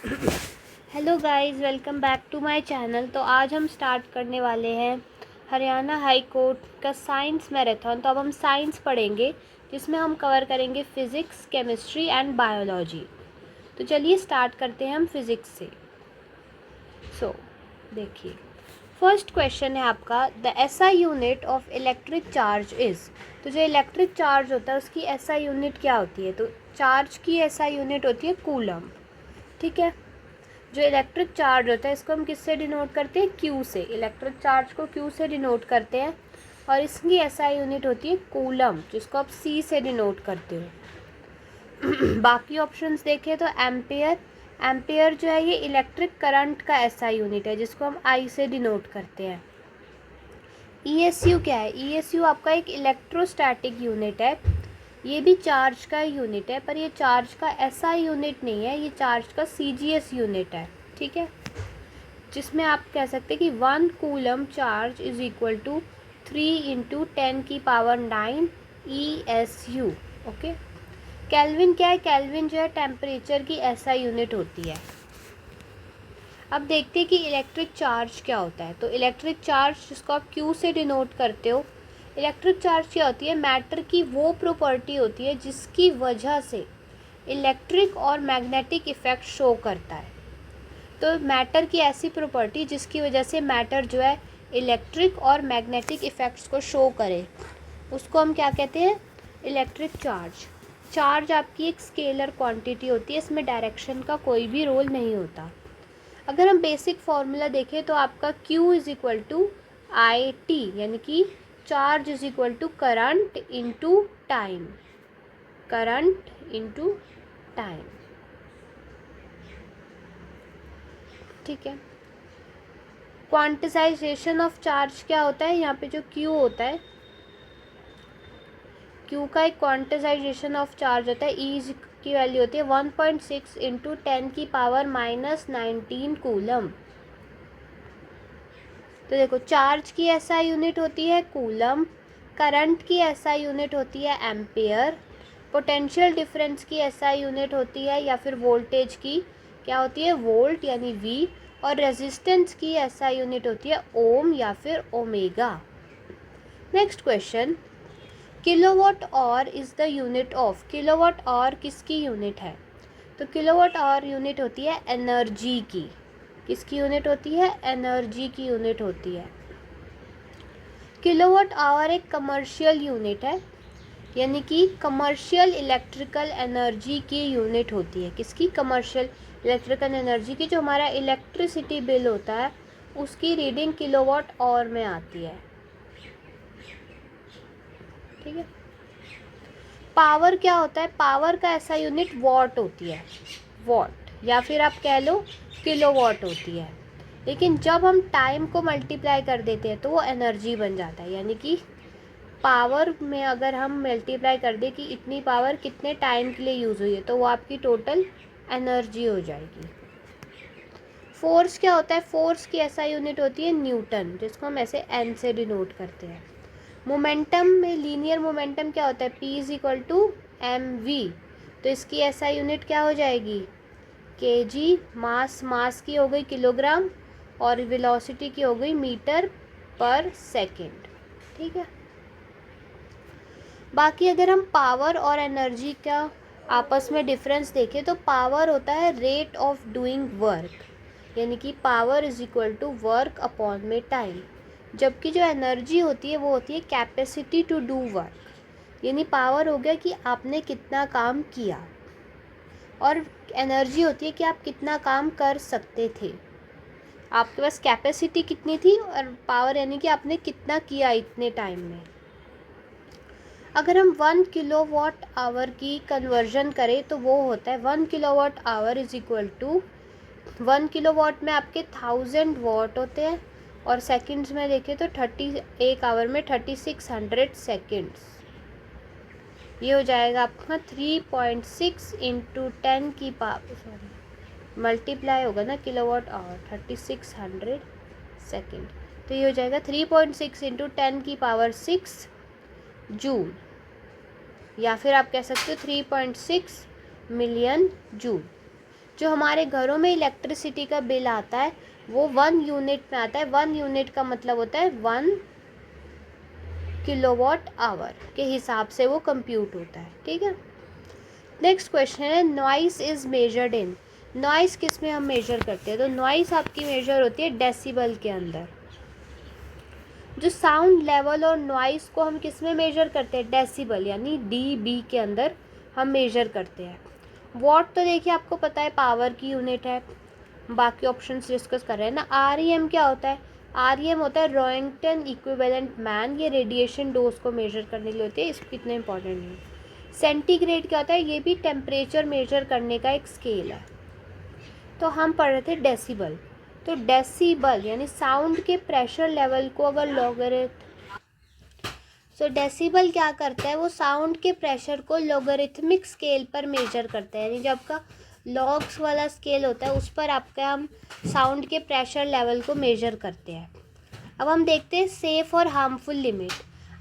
Hello guys, welcome back to my channel. तो आज हम स्टार्ट करने वाले हैं हरियाणा हाई कोर्ट का साइंस मैराथन। तो अब हम साइंस पढ़ेंगे, जिसमें हम कवर करेंगे फिज़िक्स, केमिस्ट्री एंड बायोलॉजी। तो चलिए स्टार्ट करते हैं हम फिज़िक्स से। देखिए, फर्स्ट क्वेश्चन है आपका, the SI unit of electric charge is. तो जो इलेक्ट्रिक चार्ज होता है उसकी एसआई यूनिट क्या होती है? तो चार्ज की एसआई यूनिट होती है कूलम। ठीक है, जो इलेक्ट्रिक चार्ज होता है इसको हम किससे डिनोट करते हैं? क्यू से। इलेक्ट्रिक चार्ज को क्यू से डिनोट करते हैं और इसकी एसआई यूनिट होती है कूलम, जिसको आप सी से डिनोट करते हो। बाकी ऑप्शंस देखें तो एम्पेयर। एम्पेयर जो है ये इलेक्ट्रिक करंट का एसआई यूनिट है, जिसको हम आई से डिनोट करते हैं। ईएसयू क्या है? ईएसयू आपका एक इलेक्ट्रोस्टैटिक यूनिट है। ये भी चार्ज का यूनिट है, पर ये चार्ज का एसआई यूनिट नहीं है, ये चार्ज का सीजीएस यूनिट है। ठीक है, जिसमें आप कह सकते हैं कि 1 coulomb charge is equal to 3 × 10⁹ ESU। Okay, kelvin क्या है? केल्विन जो है टेम्परेचर की एसआई यूनिट होती है। अब देखते हैं कि इलेक्ट्रिक चार्ज क्या होता है। तो इलेक्ट्रिक चार्ज, जिसको आप क्यू से डिनोट करते हो, इलेक्ट्रिक चार्ज क्या होती है? मैटर की वो प्रॉपर्टी होती है जिसकी वजह से इलेक्ट्रिक और मैग्नेटिक इफ़ेक्ट शो करता है। तो मैटर की ऐसी प्रॉपर्टी जिसकी वजह से मैटर जो है इलेक्ट्रिक और मैग्नेटिक इफ़ेक्ट्स को शो करे, उसको हम क्या कहते हैं? Electric charge. चार्ज आपकी एक स्केलर क्वांटिटी होती है, इसमें डायरेक्शन का कोई भी रोल नहीं होता। अगर हम बेसिक फार्मूला देखें तो आपका Q is equal to I T, यानी कि charge is equal to current into time. Current into time. ठीक है, क्वांटिसाइजेशन ऑफ चार्ज क्या होता है? यहाँ पे जो Q होता है, Q का एक क्वांटिसाइजेशन ऑफ चार्ज होता है। E की वैल्यू होती है 1.6 × 10⁻⁹ कूलम। तो देखो, चार्ज की एसआई यूनिट होती है कूलम, करंट की एसआई यूनिट होती है एम्पेयर, पोटेंशियल डिफरेंस की एसआई यूनिट होती है या फिर वोल्टेज की क्या होती है? वोल्ट यानी V, और रेजिस्टेंस की एसआई यूनिट होती है ओम या फिर omega. Next question, kilowatt hour is the unit of. Kilowatt hour किसकी यूनिट है? तो किलोवाट आवर यूनिट होती है एनर्जी की। किसकी यूनिट होती है? एनर्जी की यूनिट होती है। किलोवाट आवर एक कमर्शियल यूनिट है, यानी कि कमर्शियल इलेक्ट्रिकल एनर्जी की यूनिट होती है। किसकी? कमर्शियल इलेक्ट्रिकल एनर्जी की। जो हमारा इलेक्ट्रिसिटी बिल होता है उसकी रीडिंग किलोवाट आवर में आती है। ठीक है, पावर क्या होता है? पावर का ऐसा यूनिट वॉट होती है, वॉट, या फिर आप कह लो किलोवाट होती है। लेकिन जब हम टाइम को मल्टीप्लाई कर देते हैं तो वो एनर्जी बन जाता है, यानी कि पावर में अगर हम मल्टीप्लाई कर दें कि इतनी पावर कितने टाइम के लिए यूज़ हुई है, तो वो आपकी टोटल एनर्जी हो जाएगी। फोर्स क्या होता है? फोर्स की ऐसा यूनिट होती है न्यूटन, जिसको हम ऐसे एन से डिनोट करते हैं। मोमेंटम में लीनियर मोमेंटम क्या होता है? P is equal to mv। तो इसकी ऐसा यूनिट क्या हो जाएगी? kg। मास की हो गई किलोग्राम, और वेलोसिटी की हो गई मीटर पर सेकेंड। ठीक है, बाकी अगर हम पावर और एनर्जी का आपस में डिफरेंस देखें तो पावर होता है रेट ऑफ डूइंग वर्क, यानी कि power is equal to work upon में टाइम। जबकि जो एनर्जी होती है वो होती है कैपेसिटी टू डू वर्क, यानी पावर हो गया कि आपने कितना काम किया, और एनर्जी होती है कि आप कितना काम कर सकते थे। आपके पास कैपेसिटी कितनी थी, और पावर यानी कि आपने कितना किया इतने टाइम में। अगर हम 1 किलोवाट आवर की कन्वर्जन करें तो वो होता है 1 kilowatt hour is equal to 1 kilowatt में आपके 1000 वाट होते हैं, और सेकंड्स में देखें तो 1 आवर में 3600 सेकंड्स। ये हो जाएगा आपका 3.6 × 10 की पावर, सॉरी मल्टीप्लाई होगा ना किलोवाट आवर 3600 सेकंड, तो ये हो जाएगा 3.6 × 10 की पावर 6 जूल, या फिर आप कह सकते हो 3.6 मिलियन जूल। जो हमारे घरों में इलेक्ट्रिसिटी का बिल आता है वो 1 यूनिट में आता है। 1 यूनिट का मतलब होता है 1 किलोवाट आवर के हिसाब से वो कंप्यूट होता है, ठीक है। नेक्स्ट क्वेश्चन है noise is measured in. Noise किस में हम मेजर करते हैं? तो नॉइस आपकी मेजर होती है डेसिबल के अंदर। जो साउंड लेवल और नॉइस को हम किस में मेजर करते हैं? डेसिबल यानी डीबी के अंदर हम मेजर करते हैं। वॉट तो देखिए आपको पता है पावर की यूनिट है, बाकी ऑप्शंस डिस्कस कर रहे हैं ना। आरईएम क्या होता है? आरईएम होता है रॉइंगटन इक्विवेलेंट मैन, ये रेडिएशन डोज को मेजर करने के लिए होती है, इसको इतना इंपॉर्टेंट नहीं। सेंटीग्रेड क्या होता है? ये भी टेम्परेचर मेजर करने का एक स्केल है। तो हम पढ़ रहे थे डेसिबल। तो डेसिबल यानी साउंड के प्रेशर लेवल को अगर डेसिबल क्या करता है? वो साउंड के प्रेशर को लॉगरिथमिक स्केल पर मेजर करता है, यानी जो आपका लॉग्स वाला स्केल होता है उस पर आपका हम साउंड के प्रेशर लेवल को मेजर करते हैं। अब हम देखते हैं सेफ और हार्मफुल लिमिट।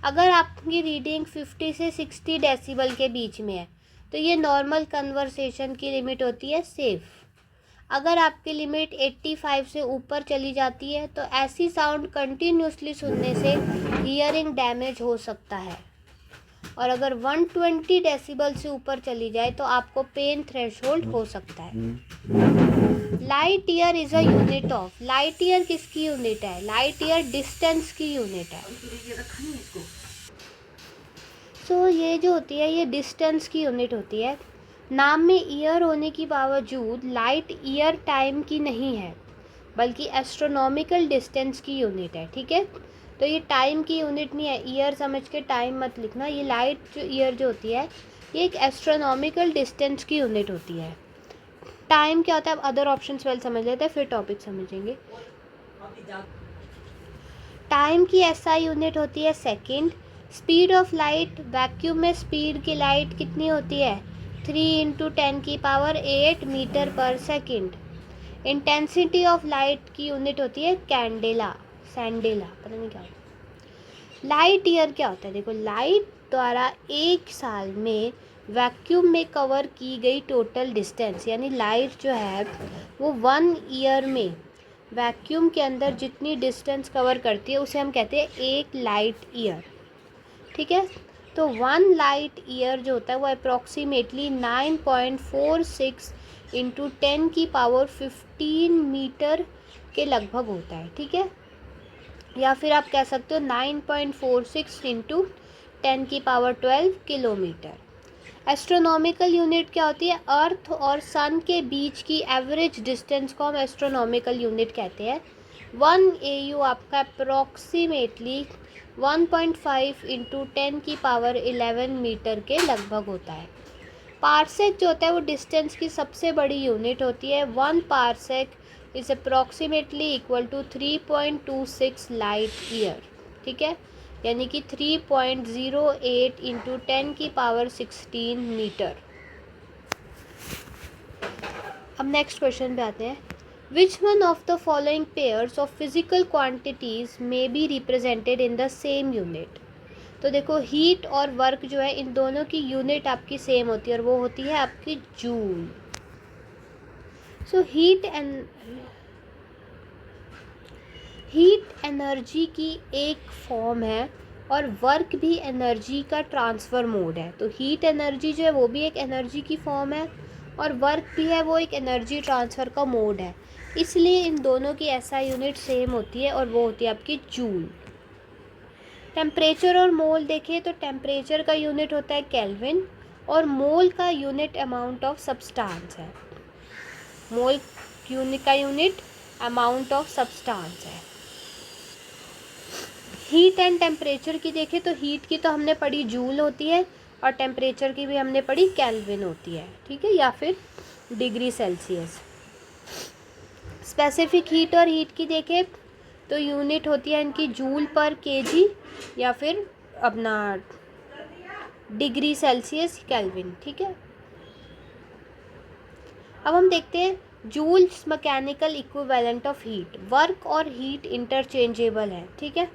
अगर आपकी रीडिंग 50 से 60 डेसिबल के बीच में है तो ये नॉर्मल कन्वर्सेशन की लिमिट होती है सेफ़। अगर आपकी लिमिट 85 से ऊपर चली जाती है तो ऐसी साउंड कंटिन्यूसली सुनने से हियरिंग डैमेज हो सकता है। और अगर 120 डेसिबल से ऊपर चली जाए तो आपको पेन थ्रेशोल्ड हो सकता है। Light year is a unit of. Light year किसकी यूनिट है? लाइट ईयर डिस्टेंस की यूनिट है। सो ये जो होती है ये डिस्टेंस की यूनिट होती है। नाम में ईयर होने की बावजूद लाइट ईयर टाइम की नहीं है बल्कि एस्ट्रोनॉमिकल डिस्टेंस की यूनिट है, ठीक है। तो ये टाइम की यूनिट नहीं है, ईयर समझ के टाइम मत लिखना। ये लाइट जो ईयर जो होती है ये एक एस्ट्रोनॉमिकल डिस्टेंस की यूनिट होती है। टाइम क्या होता है? अब अदर ऑप्शंस वेल समझ लेते हैं फिर टॉपिक समझेंगे। टाइम की एसआई यूनिट होती है second. Speed of light, vacuum में स्पीड की लाइट कितनी होती है? 3 × 10⁸ metre per second. Intensity of light की यूनिट होती है कैंडेला, सैंडेला, पता नहीं क्या होता है। लाइट ईयर क्या होता है? देखो लाइट द्वारा एक साल में वैक्यूम में कवर की गई टोटल डिस्टेंस, यानी लाइट जो है वो 1 ईयर में वैक्यूम के अंदर जितनी डिस्टेंस कवर करती है उसे हम कहते हैं 1 लाइट ईयर, ठीक है। तो 1 लाइट ईयर जो होता है वो अप्रॉक्सीमेटली 9.46 × 10⁻15 मीटर के लगभग होता है, ठीक है। या फिर आप कह सकते हो 9.46 × 10⁻12 किलोमीटर। एस्ट्रोनॉमिकल यूनिट क्या होती है? अर्थ और सन के बीच की एवरेज डिस्टेंस को हम एस्ट्रोनॉमिकल यूनिट कहते हैं। 1 AU आपका अप्रॉक्सीमेटली 1.5 × 10⁻11 मीटर के लगभग होता है। पार्सेक जो होता है वो डिस्टेंस की सबसे बड़ी यूनिट होती है। 1 parsec is approximately equal to 3.26 light year, ठीक है, यानी कि 3.08 × 10⁻16 मीटर। अब नेक्स्ट क्वेश्चन पे आते हैं। Which one of the following pairs of physical quantities may be represented in the same unit. तो देखो हीट और वर्क जो है इन दोनों की यूनिट आपकी सेम होती है और वो होती है आपकी जूल। सो हीट एनर्जी की एक फॉर्म है और वर्क भी एनर्जी का ट्रांसफ़र मोड है। तो हीट एनर्जी जो है वो भी एक एनर्जी की फॉर्म है और वर्क भी है वो एक एनर्जी ट्रांसफ़र का मोड है, इसलिए इन दोनों की एसआई यूनिट सेम होती है और वो होती है आपकी जूल। टेम्परेचर और मोल देखें तो टेम्परेचर का यूनिट होता है केल्विन और मोल का यूनिट अमाउंट ऑफ सब्सटेंस है। मोल का यूनिट अमाउंट ऑफ सब्सटेंस है। हीट एंड टेम्परेचर की देखें तो हीट की तो हमने पढ़ी जूल होती है और टेम्परेचर की भी हमने पढ़ी केल्विन होती है, ठीक है, या फिर डिग्री सेल्सियस। स्पेसिफिक हीट और हीट की देखें तो यूनिट होती है इनकी जूल पर केजी या फिर अपना डिग्री सेल्सियस केल्विन, ठीक है। अब हम देखते हैं Joule's mechanical equivalent of heat. Work और हीट इंटरचेंजेबल है, ठीक है।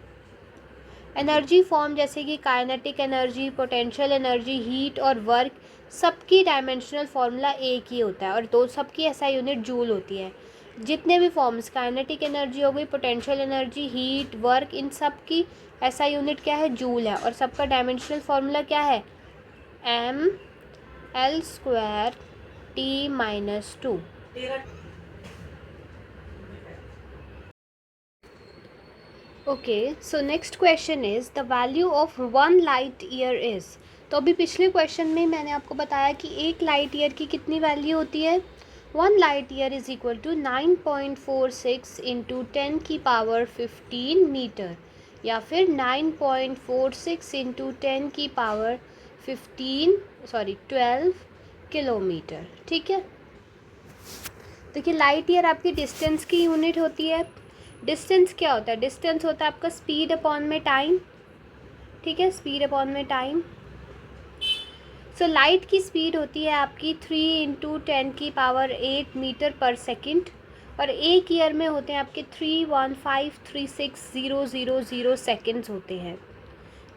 एनर्जी फॉर्म जैसे कि kinetic energy, potential energy, heat और वर्क सबकी डायमेंशनल फार्मूला एक ही होता है और दो सबकी एसआई यूनिट जूल होती है। जितने भी फॉर्म्स, काइनेटिक एनर्जी हो गई, पोटेंशियल एनर्जी, हीट, वर्क, इन सब की एसआई यूनिट क्या है, जूल है। और सबका डायमेंशनल फार्मूला क्या है, mL² T-2। Okay, so next question is the value of 1 light year is. तो अभी पिछले क्वेश्चन में मैंने आपको बताया कि 1 लाइट ईयर की कितनी वैल्यू होती है, 1 light year is equal to 9.46 into 10⁻15 metre, या फिर 9.46 इंटू 12 किलोमीटर। ठीक है, देखिए लाइट ईयर आपकी डिस्टेंस की यूनिट होती है। डिस्टेंस क्या होता है, डिस्टेंस होता है आपका स्पीड अपॉन में टाइम। ठीक है, स्पीड अपॉन में टाइम। सो लाइट की स्पीड होती है आपकी 3 इंटू 10⁸ मीटर पर सेकेंड, और एक ईयर में होते हैं आपके 315360000 सेकेंड्स होते हैं।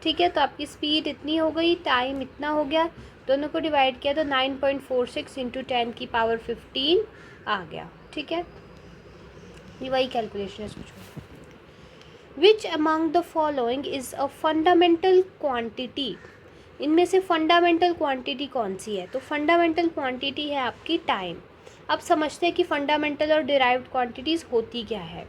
ठीक है, तो आपकी स्पीड इतनी हो गई, टाइम इतना हो गया, दोनों को डिवाइड किया तो 9.46 इंटू 10⁻15 आ गया। ठीक है, ये वही कैलकुलेशन है इसको। Which among the following is a fundamental quantity. इनमें से फंडामेंटल क्वांटिटी कौन सी है, तो फंडामेंटल क्वांटिटी है आपकी टाइम। अब समझते हैं कि फंडामेंटल और डिराइव्ड क्वांटिटीज़ होती क्या है।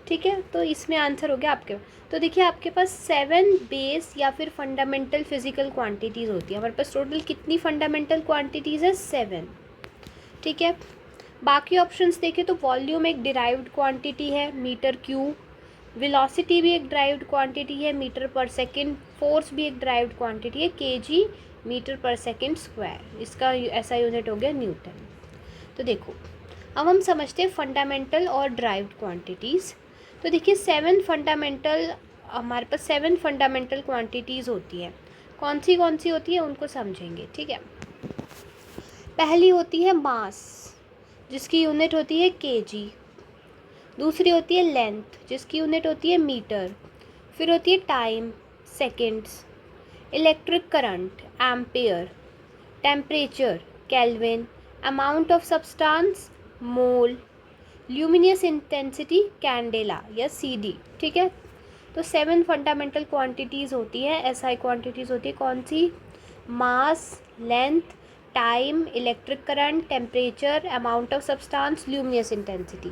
ठीक है, तो इसमें आंसर हो गया आपके। तो देखिए आपके पास 7 बेस या फिर फंडामेंटल फिजिकल क्वांटिटीज़ होती है। हमारे पास टोटल कितनी फंडामेंटल क्वांटिटीज़ है, 7। ठीक है, बाकी ऑप्शंस देखें तो वॉल्यूम एक डिराइव्ड क्वांटिटी है, मीटर क्यूब। वेलोसिटी भी एक डिराइव्ड क्वांटिटी है, मीटर पर सेकंड। फोर्स भी एक डिराइव्ड क्वांटिटी है, KG metre per second square. इसका ऐसा यूनिट हो गया न्यूटन। तो देखो अब हम समझते हैं फंडामेंटल और डिराइव्ड क्वांटिटीज़। तो देखिए 7 फंडामेंटल, हमारे पास 7 फंडामेंटल क्वांटिटीज़ होती हैं। कौन सी होती है उनको समझेंगे। ठीक है, पहली होती है मास, जिसकी यूनिट होती है केजी। दूसरी होती है लेंथ, जिसकी यूनिट होती है मीटर। फिर होती है time, seconds. Electric current, ampere. Temperature, kelvin. Amount of substance, mole. Luminous intensity, candela या सीडी। ठीक है, तो 7 फंडामेंटल क्वांटिटीज़ होती हैं, एसआई क्वांटिटीज़ होती है। कौन सी, mass, length, time, electric current, temperature, amount of substance, luminous intensity.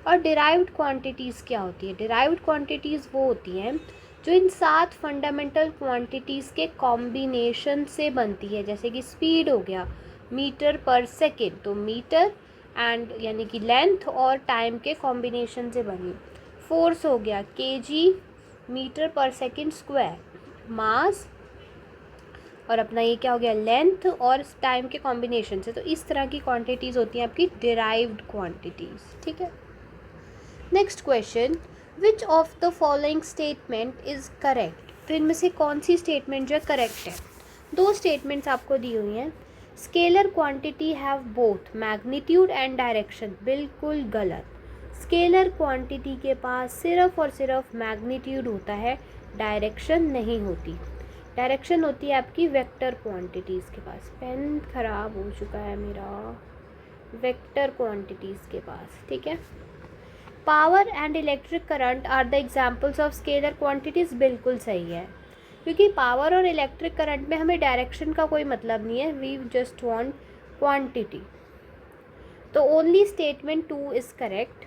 और डिराइव्ड क्वांटिटीज़ क्या होती है, डिराइव्ड क्वांटिटीज़ वो होती हैं जो इन 7 फंडामेंटल क्वांटिटीज़ के कॉम्बिनेशन से बनती है। जैसे कि स्पीड हो गया मीटर पर सेकेंड, तो मीटर एंड यानी कि लेंथ और टाइम के कॉम्बिनेशन से बनी। फोर्स हो गया KG metre per second square. मास और अपना ये क्या हो गया, लेंथ और टाइम के कॉम्बिनेशन से। तो इस तरह की क्वांटिटीज़ होती हैं आपकी डिराइव्ड क्वांटिटीज़। ठीक है, next question, which of the following statement is correct. तो इनमें से कौन सी स्टेटमेंट जो है करेक्ट है। दो स्टेटमेंट्स आपको दी हुई हैं। Scalar quantity have both magnitude and direction, बिल्कुल गलत। स्केलर क्वांटिटी के पास सिर्फ और सिर्फ मैग्नीट्यूड होता है, डायरेक्शन नहीं होती। डायरेक्शन होती है आपकी वेक्टर क्वांटिटीज़ के पास। पेन खराब हो चुका है मेरा, वेक्टर क्वांटिटीज़ के पास। ठीक है, power and electric current are the examples of scalar quantities, बिल्कुल सही है, क्योंकि पावर और इलेक्ट्रिक करंट में हमें डायरेक्शन का कोई मतलब नहीं है, वी जस्ट वांट क्वांटिटी। तो only statement 2 is correct.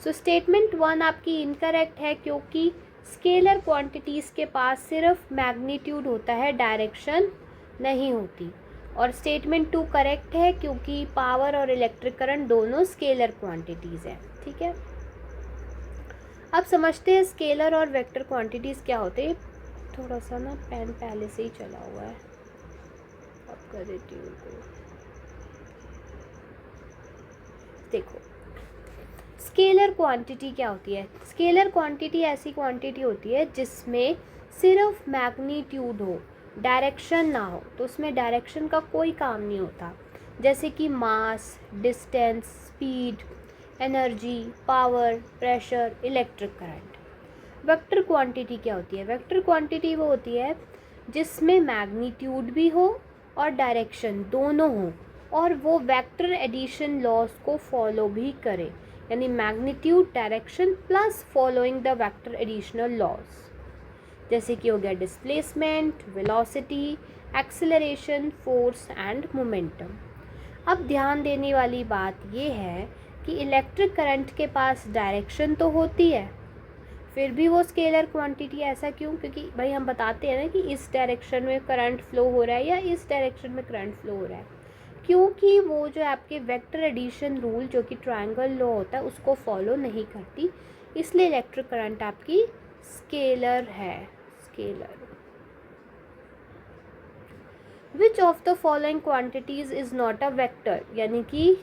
So statement 1 आपकी इनकरेक्ट है, क्योंकि स्केलर क्वांटिटीज़ के पास सिर्फ मैग्नीट्यूड होता है, डायरेक्शन नहीं होती। और स्टेटमेंट 2 करेक्ट है, क्योंकि पावर और इलेक्ट्रिक करंट दोनों स्केलर क्वांटिटीज़ हैं। ठीक है, अब समझते हैं स्केलर और वेक्टर क्वांटिटीज़ क्या होते हैं। थोड़ा सा ना पेन पहले से ही चला हुआ है, अब कर देती हूँ उनको। देखो स्केलर क्वांटिटी क्या होती है। स्केलर क्वांटिटी ऐसी क्वांटिटी होती है जिसमें सिर्फ मैग्नीट्यूड हो, डायरेक्शन ना हो। तो उसमें डायरेक्शन का कोई काम नहीं होता, जैसे कि mass, distance, speed, energy, power, pressure, electric current. Vector quantity क्या होती है। वेक्टर क्वांटिटी वो होती है जिसमें मैग्नीट्यूड भी हो और डायरेक्शन दोनों हो, और वो वेक्टर एडिशन लॉज को फॉलो भी करे, यानी magnitude, direction plus following the vector additional laws, जैसे कि हो गया displacement, velocity, acceleration, force and momentum. अब ध्यान देने वाली बात ये है कि इलेक्ट्रिक करंट के पास डायरेक्शन तो होती है, फिर भी वो स्केलर क्वांटिटी। ऐसा क्यों? क्योंकि भाई हम बताते हैं ना कि इस डायरेक्शन में करंट फ्लो हो रहा है या इस डायरेक्शन में करंट फ्लो हो रहा है, क्योंकि वो जो आपके वेक्टर एडिशन रूल जो कि ट्रायंगल लॉ होता है उसको फॉलो नहीं करती, इसलिए इलेक्ट्रिक करंट आपकी स्केलर है, scalar. Which of the following quantities is not a vector, यानी कि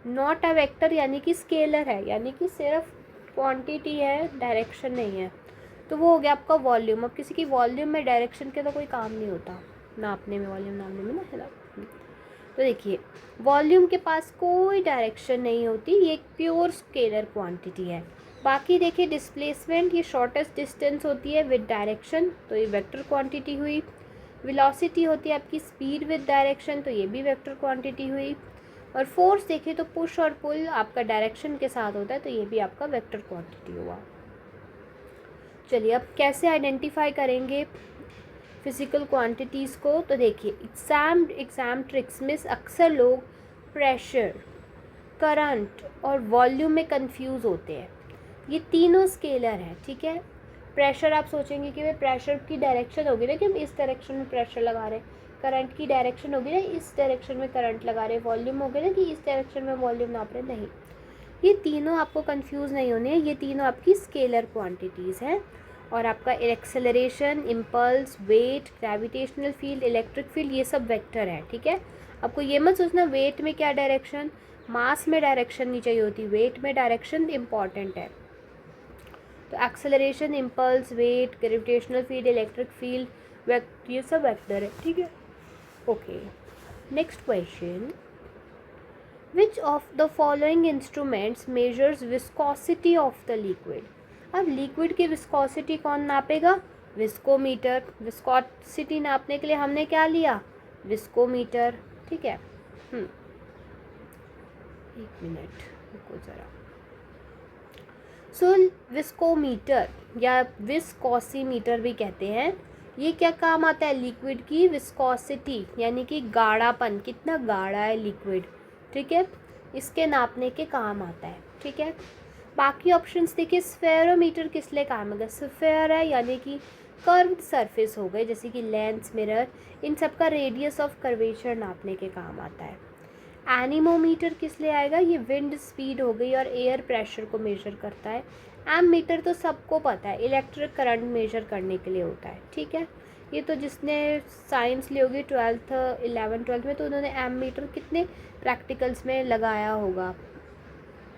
नॉट अ वेक्टर यानी कि स्केलर है, यानी कि सिर्फ क्वांटिटी है, डायरेक्शन नहीं है। तो वो हो गया आपका वॉल्यूम। अब किसी की वॉल्यूम में डायरेक्शन के तो कोई काम नहीं होता नापने में, वॉल्यूम नापने में ना, है ना। तो देखिए वॉल्यूम के पास कोई डायरेक्शन नहीं होती, ये एक प्योर स्केलर क्वांटिटी है। बाकी देखिए डिस्प्लेसमेंट, ये शॉर्टेस्ट डिस्टेंस होती है विद डायरेक्शन, तो ये वेक्टर क्वांटिटी हुई। वेलोसिटी होती है आपकी स्पीड विद डायरेक्शन, तो ये भी वेक्टर क्वांटिटी हुई। और फोर्स देखिए तो पुश और पुल आपका डायरेक्शन के साथ होता है, तो ये भी आपका वेक्टर क्वांटिटी हुआ। चलिए अब कैसे आइडेंटिफाई करेंगे फिज़िकल क्वांटिटीज़ को, तो देखिए एग्ज़ाम ट्रिक्स में अक्सर लोग प्रेशर, करंट और वॉल्यूम में कंफ्यूज होते हैं। ये तीनों स्केलर हैं, ठीक है। प्रेशर आप सोचेंगे कि भाई प्रेशर की डायरेक्शन होगी ना कि हम इस डायरेक्शन में प्रेशर लगा रहे हैं, करंट की डायरेक्शन होगी ना इस डायरेक्शन में करंट लगा रहे हैं, वॉल्यूम होगी ना कि इस डायरेक्शन में वॉल्यूम नाप रहे, नहीं। ये तीनों आपको कंफ्यूज नहीं होने हैं, ये तीनों आपकी स्केलर क्वांटिटीज़ हैं। और आपका acceleration, impulse, weight, gravitational field, electric field, ये सब वेक्टर है, ठीक है। आपको ये मत सोचना वेट में क्या डायरेक्शन, मास में डायरेक्शन नहीं चाहिए होती, वेट में डायरेक्शन इंपॉर्टेंट है। तो acceleration, impulse, weight, gravitational field, electric field, ये सब वेक्टर है, ठीक है। Okay, next question, which of the following instruments measures viscosity of the liquid. अब लिक्विड की विस्कोसिटी कौन नापेगा? विस्कोमीटर। विस्कोसिटी नापने के लिए हमने क्या लिया? विस्कोमीटर, ठीक है। एक मिनट रुको ज़रा। सो विस्कोमीटर या विस्कोसीमीटर भी कहते हैं, ये क्या काम आता है? लिक्विड की विस्कोसिटी यानी कि गाढ़ापन, कितना गाढ़ा है लिक्विड, ठीक है, इसके नापने के काम आता है, ठीक है। बाकी ऑप्शंस देखिए, स्फेरोमीटर किस लिए काम आएगा? स्फेयर है यानी कि कर्व्ड सरफेस हो गए, जैसे कि लेंस, मिरर, इन सब का रेडियस ऑफ कर्वेचर नापने के काम आता है। एनीमोमीटर किस लिए आएगा? ये विंड स्पीड हो गई और एयर प्रेशर को मेजर करता है। एमीटर तो सबको पता है, इलेक्ट्रिक करंट मेजर करने के लिए होता है, ठीक है। ये तो जिसने साइंस ली होगी 11th 12th में, तो उन्होंने एमीटर कितने प्रैक्टिकल्स में लगाया होगा,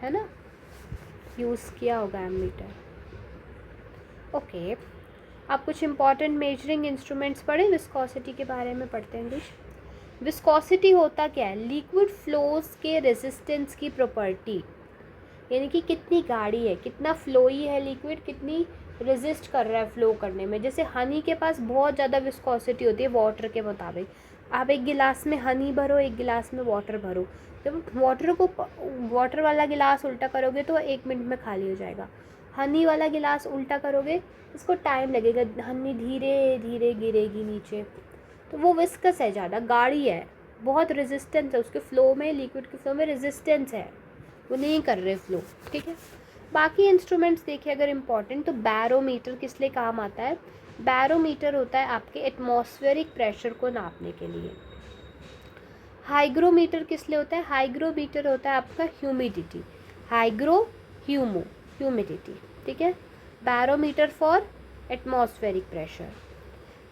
है ना, यूज़ किया होगा एमीटर। ओके, आप कुछ इंपॉर्टेंट मेजरिंग इंस्ट्रूमेंट्स पढ़े, विस्कोसिटी के बारे में पढ़ते हैं कुछ। विस्कोसिटी होता क्या है? लिक्विड फ्लोज के रेजिस्टेंस की प्रॉपर्टी, यानी कि कितनी गाढ़ी है, कितना फ्लोई है लिक्विड, कितनी रेजिस्ट कर रहा है फ्लो करने में। जैसे हनी के पास बहुत ज़्यादा विस्कोसिटी होती है वाटर के मुताबिक। आप एक गिलास में हनी भरो, एक गिलास में वाटर भरो, जब वाटर वाला गिलास उल्टा करोगे तो 1 मिनट में खाली हो जाएगा। हनी वाला गिलास उल्टा करोगे, इसको टाइम लगेगा, हनी धीरे धीरे गिरेगी नीचे, तो वो विस्कस है, ज़्यादा गाढ़ी है, बहुत रेजिस्टेंस है उसके फ्लो में, लिक्विड के फ्लो में रेजिस्टेंस है, वो नहीं कर रहे फ्लो, ठीक है। बाकी इंस्ट्रूमेंट्स देखिए अगर इम्पॉर्टेंट, तो बैरोमीटर किस लिए काम आता है? बैरोमीटर होता है आपके एटमॉस्फेरिक प्रेशर को नापने के लिए। हाइग्रोमीटर किस लिए होता है? हाइग्रोमीटर होता है आपका ह्यूमिडिटी, हाइग्रो ह्यूमिडिटी, ठीक है। Barometer for atmospheric pressure.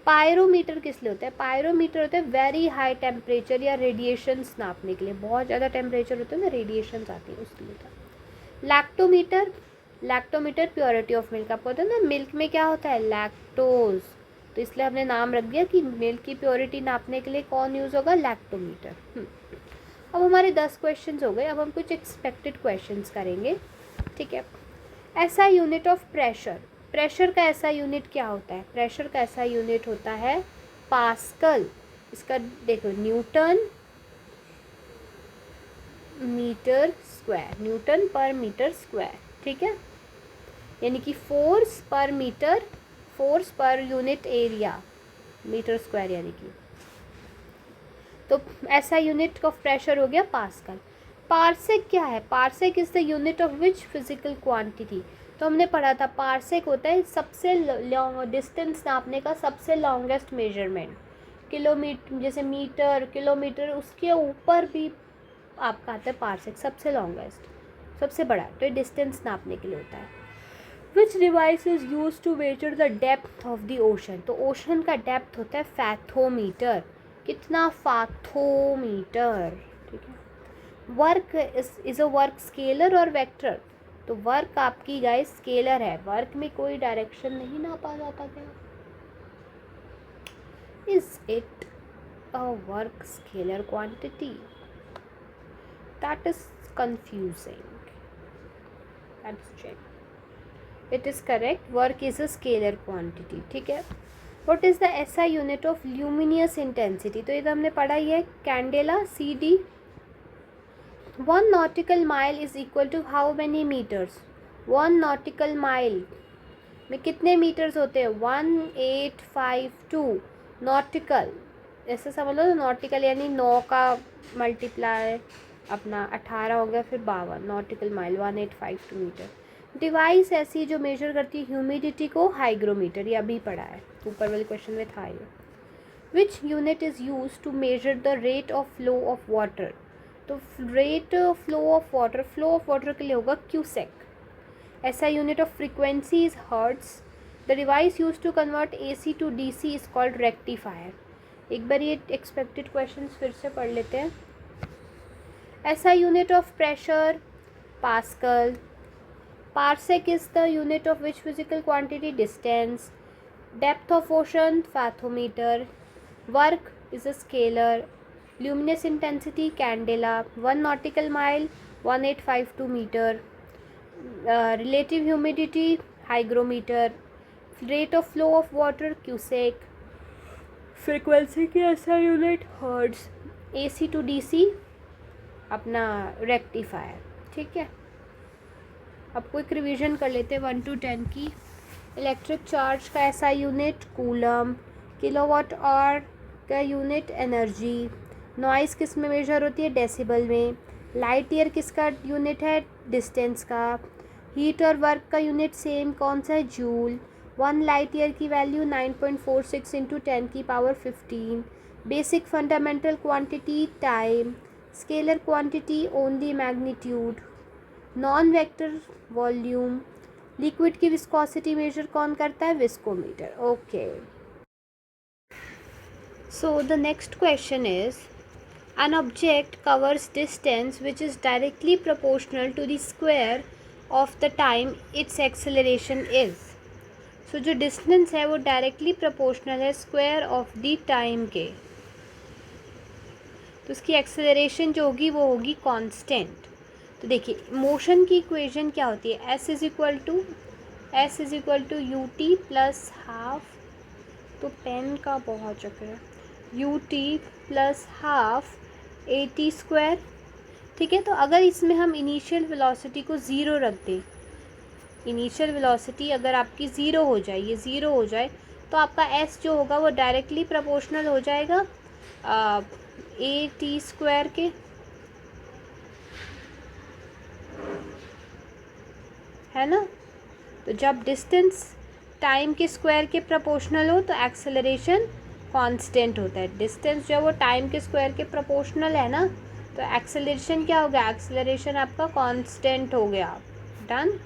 Pyrometer किस लिए होता है? पायरोमीटर होता है वेरी हाई टेम्परेचर या रेडिएशंस नापने के लिए, बहुत ज़्यादा टेम्परेचर होता है ना, रेडिएशंस आती है उसके लिए था। लैक्टोमीटर प्योरिटी ऑफ मिल्क, आपको पता है ना मिल्क में क्या होता है? लैक्टोज, तो इसलिए हमने नाम रख दिया कि मिल्क की प्योरिटी नापने के लिए कौन यूज़ होगा? लैक्टोमीटर। अब हमारे 10 क्वेश्चंस हो गए, अब हम कुछ एक्सपेक्टेड क्वेश्चंस करेंगे, ठीक है। ऐसा यूनिट ऑफ प्रेशर, प्रेशर का ऐसा यूनिट क्या होता है? प्रेशर का ऐसा यूनिट होता है पास्कल, इसका देखो न्यूटन मीटर स्क्वायर, न्यूटन पर मीटर स्क्वायर, ठीक है, यानी कि force per unit area metre square, यानी कि तो ऐसा यूनिट ऑफ प्रेशर हो गया पास्कल। पार्सेक क्या है? Parsec is the unit of which physical quantity. तो हमने पढ़ा था पार्सेक होता है सबसे डिस्टेंस नापने का सबसे लॉन्गेस्ट मेजरमेंट। किलोमीटर जैसे मीटर, किलोमीटर, उसके ऊपर भी आपका आता है पार्सेक, सबसे लॉन्गेस्ट, सबसे बड़ा। तो ये डिस्टेंस नापने के लिए होता है। Which device is use to measure the depth of the ocean. तो ओशन का डेप्थ होता है फैथोमीटर। कितना? फैथोमीटर, ठीक है। Work is a work scalar और वेक्टर। तो वर्क आपकी गाइस स्केलर है, वर्क में कोई डायरेक्शन नहीं नापा जाता क्या? Is it a work scalar quantity? That is confusing. Let's check. It is correct. Work is a scalar quantity. ठीक है. What is the SI unit of luminous intensity? तो ये तो हमने पढ़ा ही है, candela CD। 1 nautical mile is equal to how many meters? 1 nautical mile में कितने मीटर्स होते हैं? 1852 नॉटिकल, ऐसे समझ लो। नॉटिकल यानी 9 का मल्टीप्लाई अपना 18 हो गया, फिर 52 नॉटिकल माइल 1852 मीटर। डिवाइस ऐसी जो मेजर करती है ह्यूमिडिटी को, हाइग्रोमीटर, ये अभी पढ़ा है, ऊपर वाले क्वेश्चन में था ये। Which unit is use to measure the rate of flow of water. तो रेट फ्लो ऑफ वाटर के लिए होगा cusec. SI unit of frequency is hertz. The device use to convert AC to DC is called rectifier. एक बार ये expected question फिर से पढ़ लेते हैं। SI unit of pressure pascal. Parsec is the unit of which physical quantity? Distance. Depth of ocean fathometer. Work is a scalar. Luminous intensity candela. 1 nautical mile 1852 metre. Relative humidity hygrometer. Rate of flow of water cusec. Frequency की SI unit hertz. AC to DC अपना rectifier, ठीक है। अब quick revision कर लेते हैं 1 to 10 की। Electric charge का ऐसा यूनिट कूलम। किलोवाट आवर का यूनिट एनर्जी। नॉइज़ किस में मेजर होती है? डेसिबल में। लाइट ईयर किसका यूनिट है? डिस्टेंस का। हीट और वर्क का यूनिट सेम कौन सा है? जूल। 1 लाइट ईयर की value 9.46 into 10⁻15। Basic fundamental quantity time. Scalar quantity only magnitude. Non vector volume. Liquid की विस्कोसिटी मेजर कौन करता है? Viscometer. Okay, so the next question is an object covers distance which is directly proportional to the square of the time its acceleration is. So जो distance है वो directly proportional है square of the time के, तो उसकी acceleration जो होगी वो होगी कांस्टेंट। तो देखिए मोशन की इक्वेशन क्या होती है? s is equal to u t plus half, तो पेन का बहुत चक्कर है, u t plus half AT square, ठीक है। तो अगर इसमें हम इनिशियल वेलोसिटी को ज़ीरो रख दें, इनिशियल वेलोसिटी अगर आपकी ज़ीरो हो जाए, ये ज़ीरो हो जाए, तो आपका s जो होगा वो डायरेक्टली प्रोपोर्शनल हो जाएगा AT स्क्वायर के, है ना। तो जब डिस्टेंस टाइम के स्क्वायर के प्रोपोर्शनल हो तो एक्सेलरेशन कांस्टेंट होता है। डिस्टेंस जो है वो टाइम के स्क्वायर के प्रोपोर्शनल है ना, तो एक्सेलरेशन क्या हो गया? एक्सेलरेशन आपका कांस्टेंट हो गया। डन।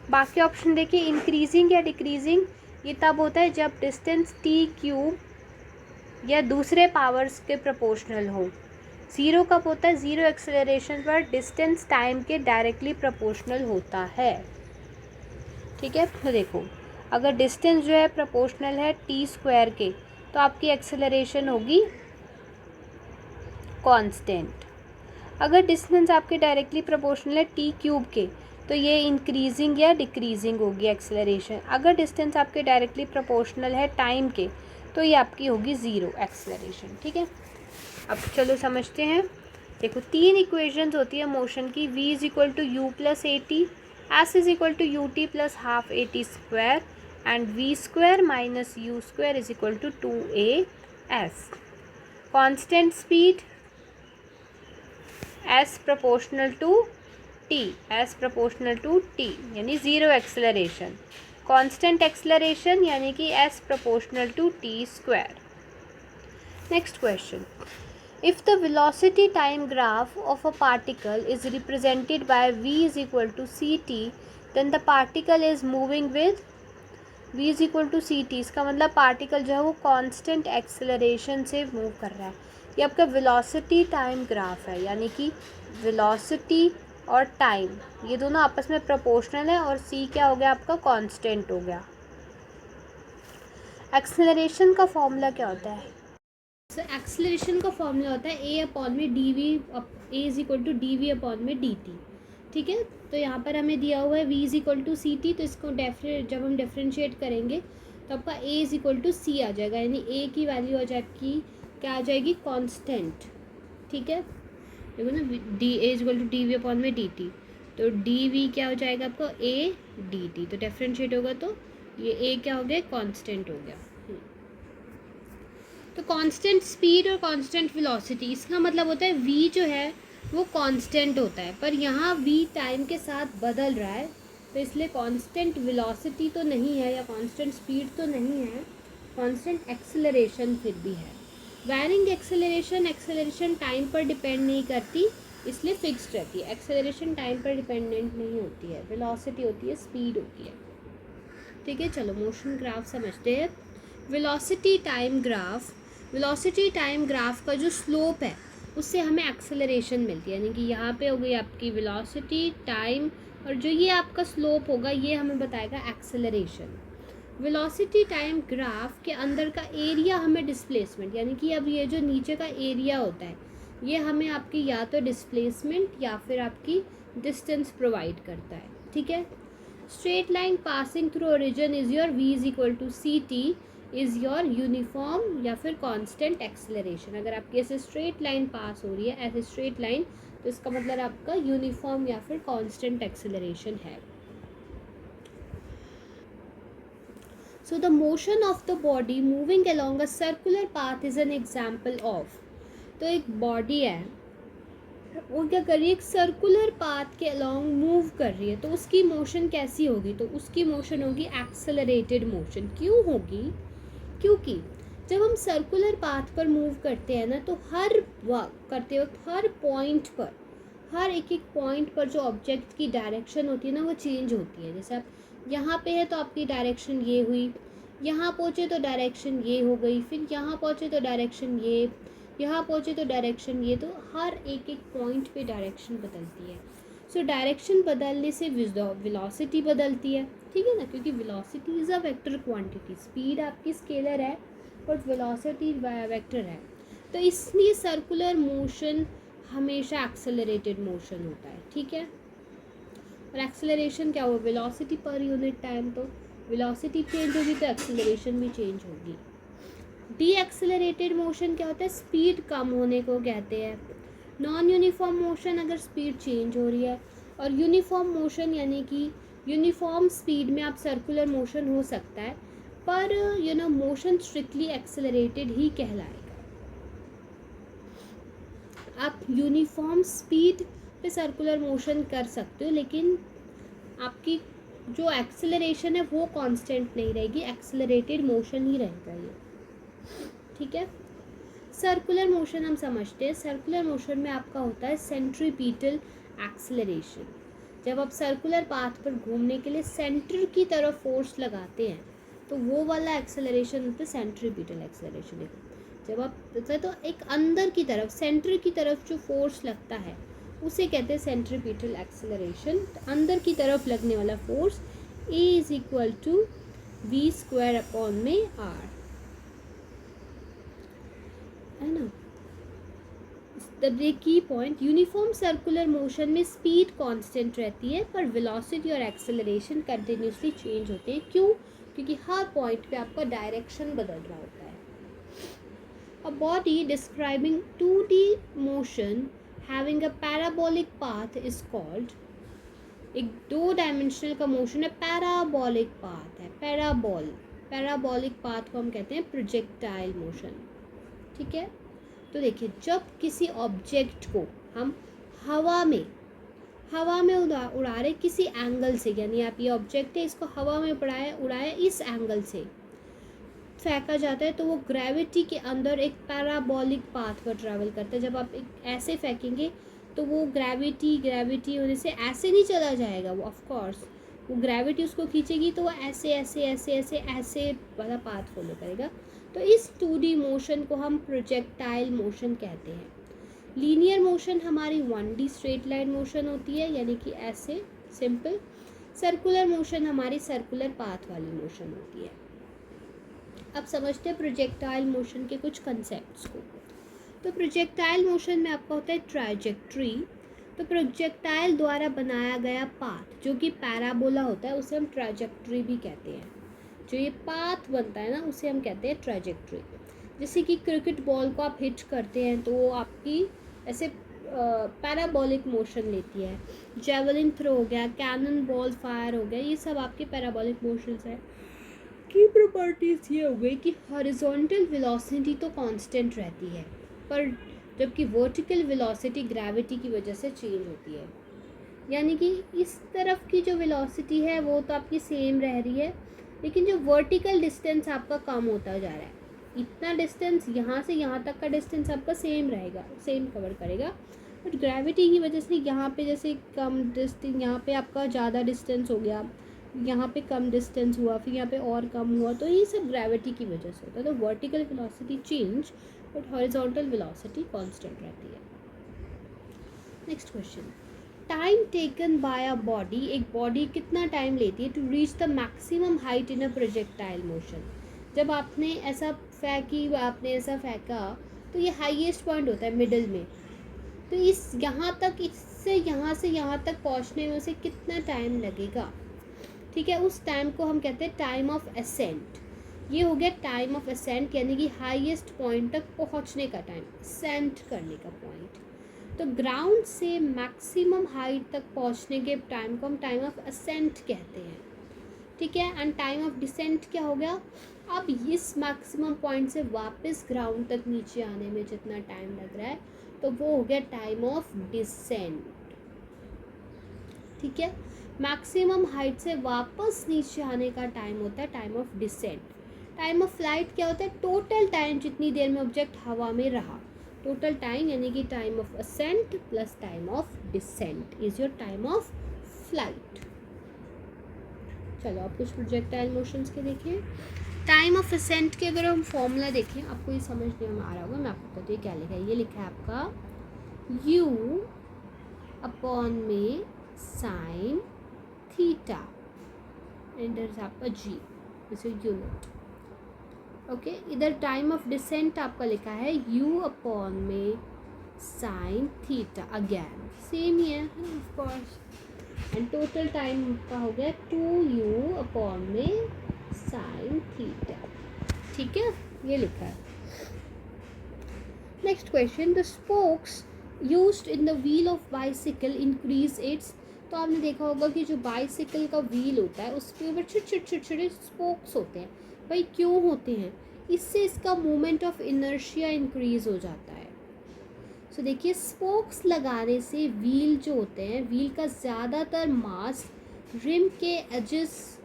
बाकी ऑप्शन देखिए, इंक्रीजिंग या डिक्रीजिंग, ये तब होता है जब डिस्टेंस t³ या दूसरे पावर्स के प्रोपोर्शनल हो। ज़ीरो कब होता है? ज़ीरो एक्सेलरेशन पर डिस्टेंस टाइम के डायरेक्टली प्रोपोर्शनल होता है, ठीक है। तो देखो अगर डिस्टेंस जो है प्रोपोर्शनल है t स्क्वायर के, तो आपकी एक्सेलरेशन होगी कांस्टेंट। अगर डिस्टेंस आपके डायरेक्टली प्रोपोर्शनल है t³ के, तो ये इंक्रीजिंग या डिक्रीजिंग होगी एक्सेलरेशन। अगर डिस्टेंस आपके डायरेक्टली प्रोपोर्शनल है टाइम के, तो ये आपकी होगी ज़ीरो एक्सेलरेशन। ठीक है, अब चलो समझते हैं। देखो 3 इक्वेशंस होती है मोशन की, v is equal to u plus a t, s is equal to u t plus half a t square and v square minus u square is equal to 2as। Constant speed s proportional to t, s proportional to t यानी zero acceleration. Constant acceleration यानी कि s proportional to t square. Next question, if the velocity time graph of a particle is represented by v is equal to ct, then the particle is moving with v is equal to ct। इसका मतलब particle जो है वो constant acceleration से move कर रहा है। ये आपका वेलोसिटी टाइम ग्राफ है, यानी कि वेलोसिटी और टाइम ये दोनों आपस में प्रोपोर्शनल है और c क्या हो गया आपका, कांस्टेंट हो गया। एक्सेलरेशन का फॉर्मूला क्या होता है? एक्सेलरेशन का फॉर्मूला होता है a अपॉन में d v, a is equal to d v upon में डी टी। ठीक है, तो यहाँ पर हमें दिया हुआ है v is equal to c t, तो इसको जब हम डिफ्रेंशिएट करेंगे तो आपका a is equal to c आ जाएगा, यानी a की वैल्यू आ जाएगी क्या आ जाएगी, कांस्टेंट। ठीक है, देखो ना d a is equal to d v upon में डी टी, तो डी वी क्या हो जाएगा आपका a डी टी, तो डिफ्रेंशिएट होगा तो ये a क्या हो गया, कांस्टेंट हो गया। तो कांस्टेंट स्पीड और कांस्टेंट वेलोसिटी, इसका मतलब होता है v जो है वो कांस्टेंट होता है, पर यहाँ v टाइम के साथ बदल रहा है, तो इसलिए कांस्टेंट वेलोसिटी तो नहीं है या कांस्टेंट स्पीड तो नहीं है, कांस्टेंट एक्सेलरेशन फिर भी है। वैरिंग एक्सेलरेशन टाइम पर डिपेंड नहीं करती, इसलिए फिक्स्ड रहती है। एक्सेलरेशन टाइम पर डिपेंडेंट नहीं होती है, वेलोसिटी होती है, स्पीड होती है। ठीक है, चलो मोशन ग्राफ समझते हैं। वेलोसिटी टाइम ग्राफ का जो स्लोप है उससे हमें एक्सेलरेशन मिलती है, यानी कि यहाँ पे हो गई आपकी वेलोसिटी टाइम और जो ये आपका स्लोप होगा ये हमें बताएगा एक्सेलरेशन। वेलोसिटी टाइम ग्राफ के अंदर का एरिया हमें डिस्प्लेसमेंट, यानी कि अब ये जो नीचे का एरिया होता है ये हमें आपकी या तो डिस्प्लेसमेंट या फिर आपकी डिस्टेंस प्रोवाइड करता है। ठीक है, straight line passing through origin is your v is equal to c t is your uniform या फिर कांस्टेंट एक्सेलरेशन। अगर आपकी ऐसे स्ट्रेट लाइन पास हो रही है, ऐसे स्ट्रेट लाइन, तो इसका मतलब आपका यूनिफॉर्म या फिर कांस्टेंट एक्सेलरेशन है। So the motion of the body moving along a circular path is an example of, तो एक बॉडी है वो क्या कर रही है, एक सर्कुलर पाथ के अलोंग मूव कर रही है, तो उसकी मोशन कैसी होगी, तो उसकी मोशन होगी एक्सेलरेटेड मोशन। क्यों होगी, क्योंकि जब हम सर्कुलर पाथ पर मूव करते हैं ना, तो हर करते वक्त हर पॉइंट पर, हर एक पॉइंट पर जो ऑब्जेक्ट की डायरेक्शन होती है ना वो चेंज होती है। जैसे आप यहाँ पे है तो आपकी डायरेक्शन ये हुई, यहाँ पहुँचे तो डायरेक्शन ये हो गई, फिर यहाँ पहुँचे तो डायरेक्शन ये, यहाँ पहुँचे तो डायरेक्शन ये, तो हर एक पॉइंट पे डायरेक्शन बदलती है। सो डायरेक्शन बदलने से वेलोसिटी बदलती है। ठीक है ना, क्योंकि velocity is a vector quantity, speed आपकी स्केलर है बट वेलोसिटी वेक्टर है, तो इसलिए सर्कुलर मोशन हमेशा एक्सेलरेटेड मोशन होता है। ठीक है, और एक्सेलरेशन क्या हुआ, वेलोसिटी पर यूनिट टाइम, तो वेलोसिटी चेंज होगी तो एक्सेलरेशन भी चेंज होगी। डी एक्सेलरेटेड मोशन क्या होता है, स्पीड कम होने को कहते हैं। नॉन यूनिफॉर्म मोशन अगर स्पीड चेंज हो रही है, और यूनिफॉर्म मोशन यानी कि यूनिफॉर्म स्पीड में आप सर्कुलर मोशन हो सकता है, पर मोशन स्ट्रिक्टली एक्सेलरेटेड ही कहलाएगा। आप यूनिफॉर्म स्पीड पे सर्कुलर मोशन कर सकते हो, लेकिन आपकी जो एक्सेलरेशन है वो कांस्टेंट नहीं रहेगी, एक्सेलरेटेड मोशन ही रहेगा ये। ठीक है, सर्कुलर मोशन हम समझते हैं। सर्कुलर मोशन में आपका होता है सेंट्रीपिटल एक्सेलरेशन। जब आप सर्कुलर पाथ पर घूमने के लिए सेंटर की तरफ फोर्स लगाते हैं तो वो वाला एक्सेलरेशन होता है सेंट्रीपिटल एक्सेलरेशन। देखो जब आप तो एक अंदर की तरफ, सेंटर की तरफ जो फोर्स लगता है उसे कहते हैं सेंट्रीपिटल एक्सेलरेशन। तो अंदर की तरफ लगने वाला force A is equal to v square upon में R, है ना। The key point, uniform circular motion में स्पीड कांस्टेंट रहती है पर वेलोसिटी और एक्सेलरेशन कंटिन्यूसली चेंज होते हैं। क्यों, क्योंकि हर पॉइंट पे आपका डायरेक्शन बदल रहा होता है। A body describing 2D motion having a parabolic path is called, एक 2 डायमेंशनल का मोशन है, पैराबोलिक पाथ है, पैराबोलिक पाथ को हम कहते हैं प्रोजेक्टाइल मोशन। ठीक है, तो देखिए जब किसी ऑब्जेक्ट को हम हवा में उड़ा रहे किसी एंगल से, यानी आप ये ऑब्जेक्ट है इसको हवा में उड़ाया इस एंगल से फेंका जाता है, तो वो ग्रेविटी के अंदर एक पैराबोलिक पाथ पर ट्रैवल करता है। जब आप एक ऐसे फेंकेंगे तो वो ग्रेविटी होने से ऐसे नहीं चला जाएगा, वो ऑफ कोर्स वो ग्रेविटी उसको खींचेगी, तो वो ऐसे वाला पाथ फॉलो करेगा। तो इस 2D मोशन को हम प्रोजेक्टाइल मोशन कहते हैं। लीनियर मोशन हमारी 1D स्ट्रेट लाइन मोशन होती है, यानी कि ऐसे सिंपल। सर्कुलर मोशन हमारी सर्कुलर पाथ वाली मोशन होती है। अब समझते हैं प्रोजेक्टाइल मोशन के कुछ कंसेप्ट्स को। तो प्रोजेक्टाइल मोशन में आपका होता है ट्रैजेक्टरी। तो प्रोजेक्टाइल द्वारा बनाया गया पाथ जो कि पैराबोला होता है उसे हम ट्रैजेक्टरी भी कहते हैं। जो ये पाथ बनता है ना उसे हम कहते हैं ट्रैजेक्टरी। जैसे कि क्रिकेट बॉल को आप हिट करते हैं तो वो आपकी ऐसे पैराबोलिक मोशन लेती है। जेवलिन थ्रो हो गया, कैनन बॉल फायर हो गया, ये सब आपके पैराबोलिक मोशंस है। की प्रॉपर्टीज़ ये हो गई कि हॉरिजॉन्टल वेलोसिटी तो कांस्टेंट रहती है, पर जबकि वर्टिकल वेलोसिटी ग्रेविटी की वजह से चेंज होती है। यानी कि इस तरफ की जो वेलोसिटी है वो तो आपकी सेम रह रही है, लेकिन जो वर्टिकल डिस्टेंस आपका कम होता जा रहा है। इतना डिस्टेंस यहाँ से यहाँ तक का डिस्टेंस आपका सेम रहेगा, सेम कवर करेगा, बट ग्रेविटी की वजह से यहाँ पे जैसे कम डिस्टेंस, यहाँ पे आपका ज़्यादा डिस्टेंस हो गया, यहाँ पे कम डिस्टेंस हुआ, फिर यहाँ पे और कम हुआ, तो ये सब ग्रेविटी की वजह से होता है। तो vertical velocity change but horizontal velocity constant रहती है। Next question, time taken by a body, एक बॉडी कितना टाइम लेती है to reach the maximum height in a projectile motion. जब आपने ऐसा फेंका तो ये हाईएस्ट पॉइंट होता है मिडिल में, तो इससे यहाँ तक पहुँचने में उसे कितना टाइम लगेगा। ठीक है, उस टाइम को हम कहते हैं टाइम ऑफ असेंट। ये हो गया टाइम ऑफ असेंट, यानी कि हाईएस्ट पॉइंट तक पहुँचने का टाइम, असेंट करने का पॉइंट। तो ग्राउंड से मैक्सिमम हाइट तक पहुँचने के टाइम को हम टाइम ऑफ असेंट कहते हैं। ठीक है, एंड टाइम ऑफ डिसेंट क्या हो गया, अब इस मैक्सिमम पॉइंट से वापस ग्राउंड तक नीचे आने में जितना टाइम लग रहा है तो वो हो गया टाइम ऑफ डिसेंट। ठीक है, मैक्सिमम हाइट से वापस नीचे आने का टाइम होता है time of descent. Time of flight क्या होता है, टोटल टाइम जितनी देर में ऑब्जेक्ट हवा में रहा, टोटल टाइम, यानी कि time of ascent plus time of descent is your time of flight. चलो आप कुछ प्रोजेक्टाइल मोशंस के देखिए। टाइम ऑफ असेंट के अगर हम फॉर्मूला देखें, आपको ये समझने में आ रहा होगा, मैं आपको बताती हूँ क्या लिखा है। ये लिखा है आपका u अपॉन में साइन थीटा एंड आपका g इज यूनिट। ओके, इधर टाइम ऑफ डिसेंट आपका लिखा है u अपॉन में साइन थीटा, अगेन सेम ही है of course, and total time का हो गया 2u अपॉन में साइन थीटा। ठीक है, ये लिखा है। Next question, the spokes used in the wheel of bicycle increase its. तो आपने देखा होगा कि जो बाइसिकल का व्हील होता है उसके ऊपर छोटे स्पोक्स होते हैं। भाई क्यों होते हैं, इससे इसका मोमेंट ऑफ इनर्शिया इंक्रीज हो जाता है। सो देखिए, स्पोक्स लगाने से व्हील जो होते हैं, व्हील का ज़्यादातर मास रिम के एजेस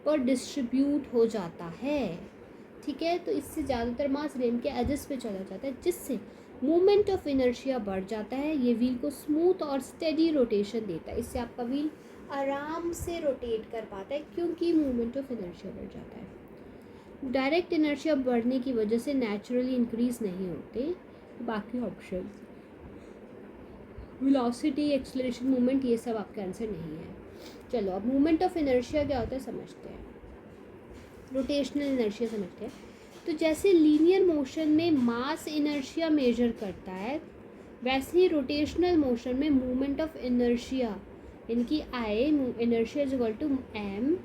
पर डिस्ट्रीब्यूट हो जाता है। ठीक है, तो इससे ज़्यादातर मास रिम के एजेस पे चला जाता है, जिससे मोमेंट ऑफ इनर्शिया बढ़ जाता है। ये व्हील को स्मूथ और स्टेडी रोटेशन देता है, इससे आपका व्हील आराम से रोटेट कर पाता है क्योंकि मोमेंट ऑफ इनर्शिया बढ़ जाता है। डायरेक्ट इनर्शिया बढ़ने की वजह से नेचुरली इंक्रीज नहीं होते बाकी ऑप्शन, वेलोसिटी, एक्सेलरेशन, मूवमेंट, ये सब आपका आंसर नहीं है। चलो अब मोमेंट ऑफ इनर्शिया क्या होता है समझते हैं, रोटेशनल इनर्शिया समझते हैं। तो जैसे लीनियर मोशन में मास इनर्शिया मेजर करता है, वैसे ही रोटेशनल मोशन में मोमेंट ऑफ इनर्शिया यानी कि I inertia is equal to M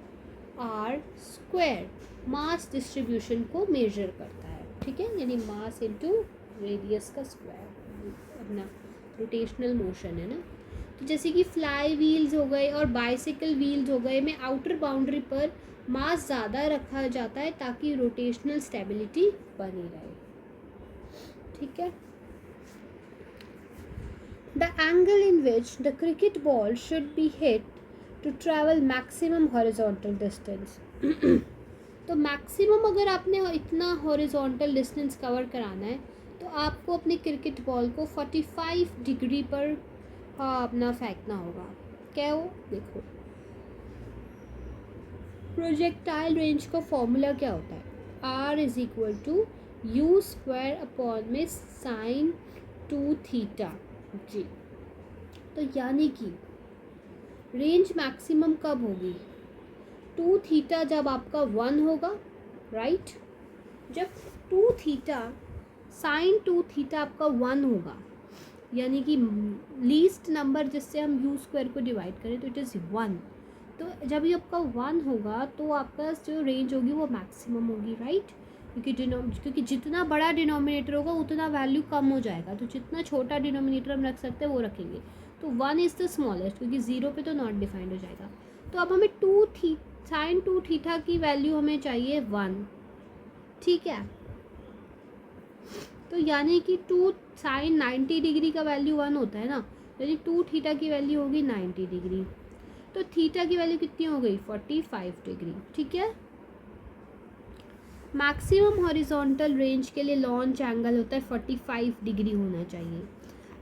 R square mass distribution को मेजर करता है। ठीक है, यानी मास इनटू रेडियस का स्क्वायर, अपना रोटेशनल मोशन है ना। तो जैसे कि फ्लाई व्हील्स हो गए और बाइसिकल व्हील्स हो गए, में आउटर बाउंड्री पर मास ज़्यादा रखा जाता है ताकि रोटेशनल स्टेबिलिटी बनी रहे, ठीक है। The angle in which the cricket ball should be hit to travel maximum horizontal distance. तो मैक्सिमम अगर आपने इतना हॉरिजॉन्टल डिस्टेंस कवर कराना है तो आपको अपनी क्रिकेट बॉल को 45 डिग्री पर अपना फेंकना होगा। क्या हो, देखो प्रोजेक्टाइल रेंज का फॉर्मूला क्या होता है, R is equal to u square upon में साइन 2 थीटा जी। तो यानी कि रेंज मैक्सिमम कब होगी, 2 थीटा जब आपका 1 होगा, राइट। जब 2 थीटा साइन 2 थीटा आपका 1 होगा, यानी कि लीस्ट नंबर जिससे हम यू स्क्वायर को डिवाइड करें तो इट इज़ 1। तो जब ये आपका 1 होगा तो आपका जो रेंज होगी वो मैक्सिमम होगी, राइट। क्योंकि जितना बड़ा डिनोमिनेटर होगा उतना वैल्यू कम हो जाएगा, तो जितना छोटा डिनोमिनेटर हम रख सकते हैं वो रखेंगे। तो 1 इज़ द स्मॉलेस्ट, क्योंकि 0 पे तो नॉट डिफाइंड हो जाएगा। तो अब हमें साइन 2 थीटा की वैल्यू हमें चाहिए 1, ठीक है। तो यानी कि 2 साइन 90 डिग्री का वैल्यू 1 होता है ना, यानी 2 थीटा की वैल्यू होगी 90 डिग्री। तो थीटा की वैल्यू कितनी हो गई, 45 डिग्री, ठीक है। मैक्सिमम हॉरिजॉन्टल रेंज के लिए लॉन्च एंगल होता है 45 डिग्री होना चाहिए।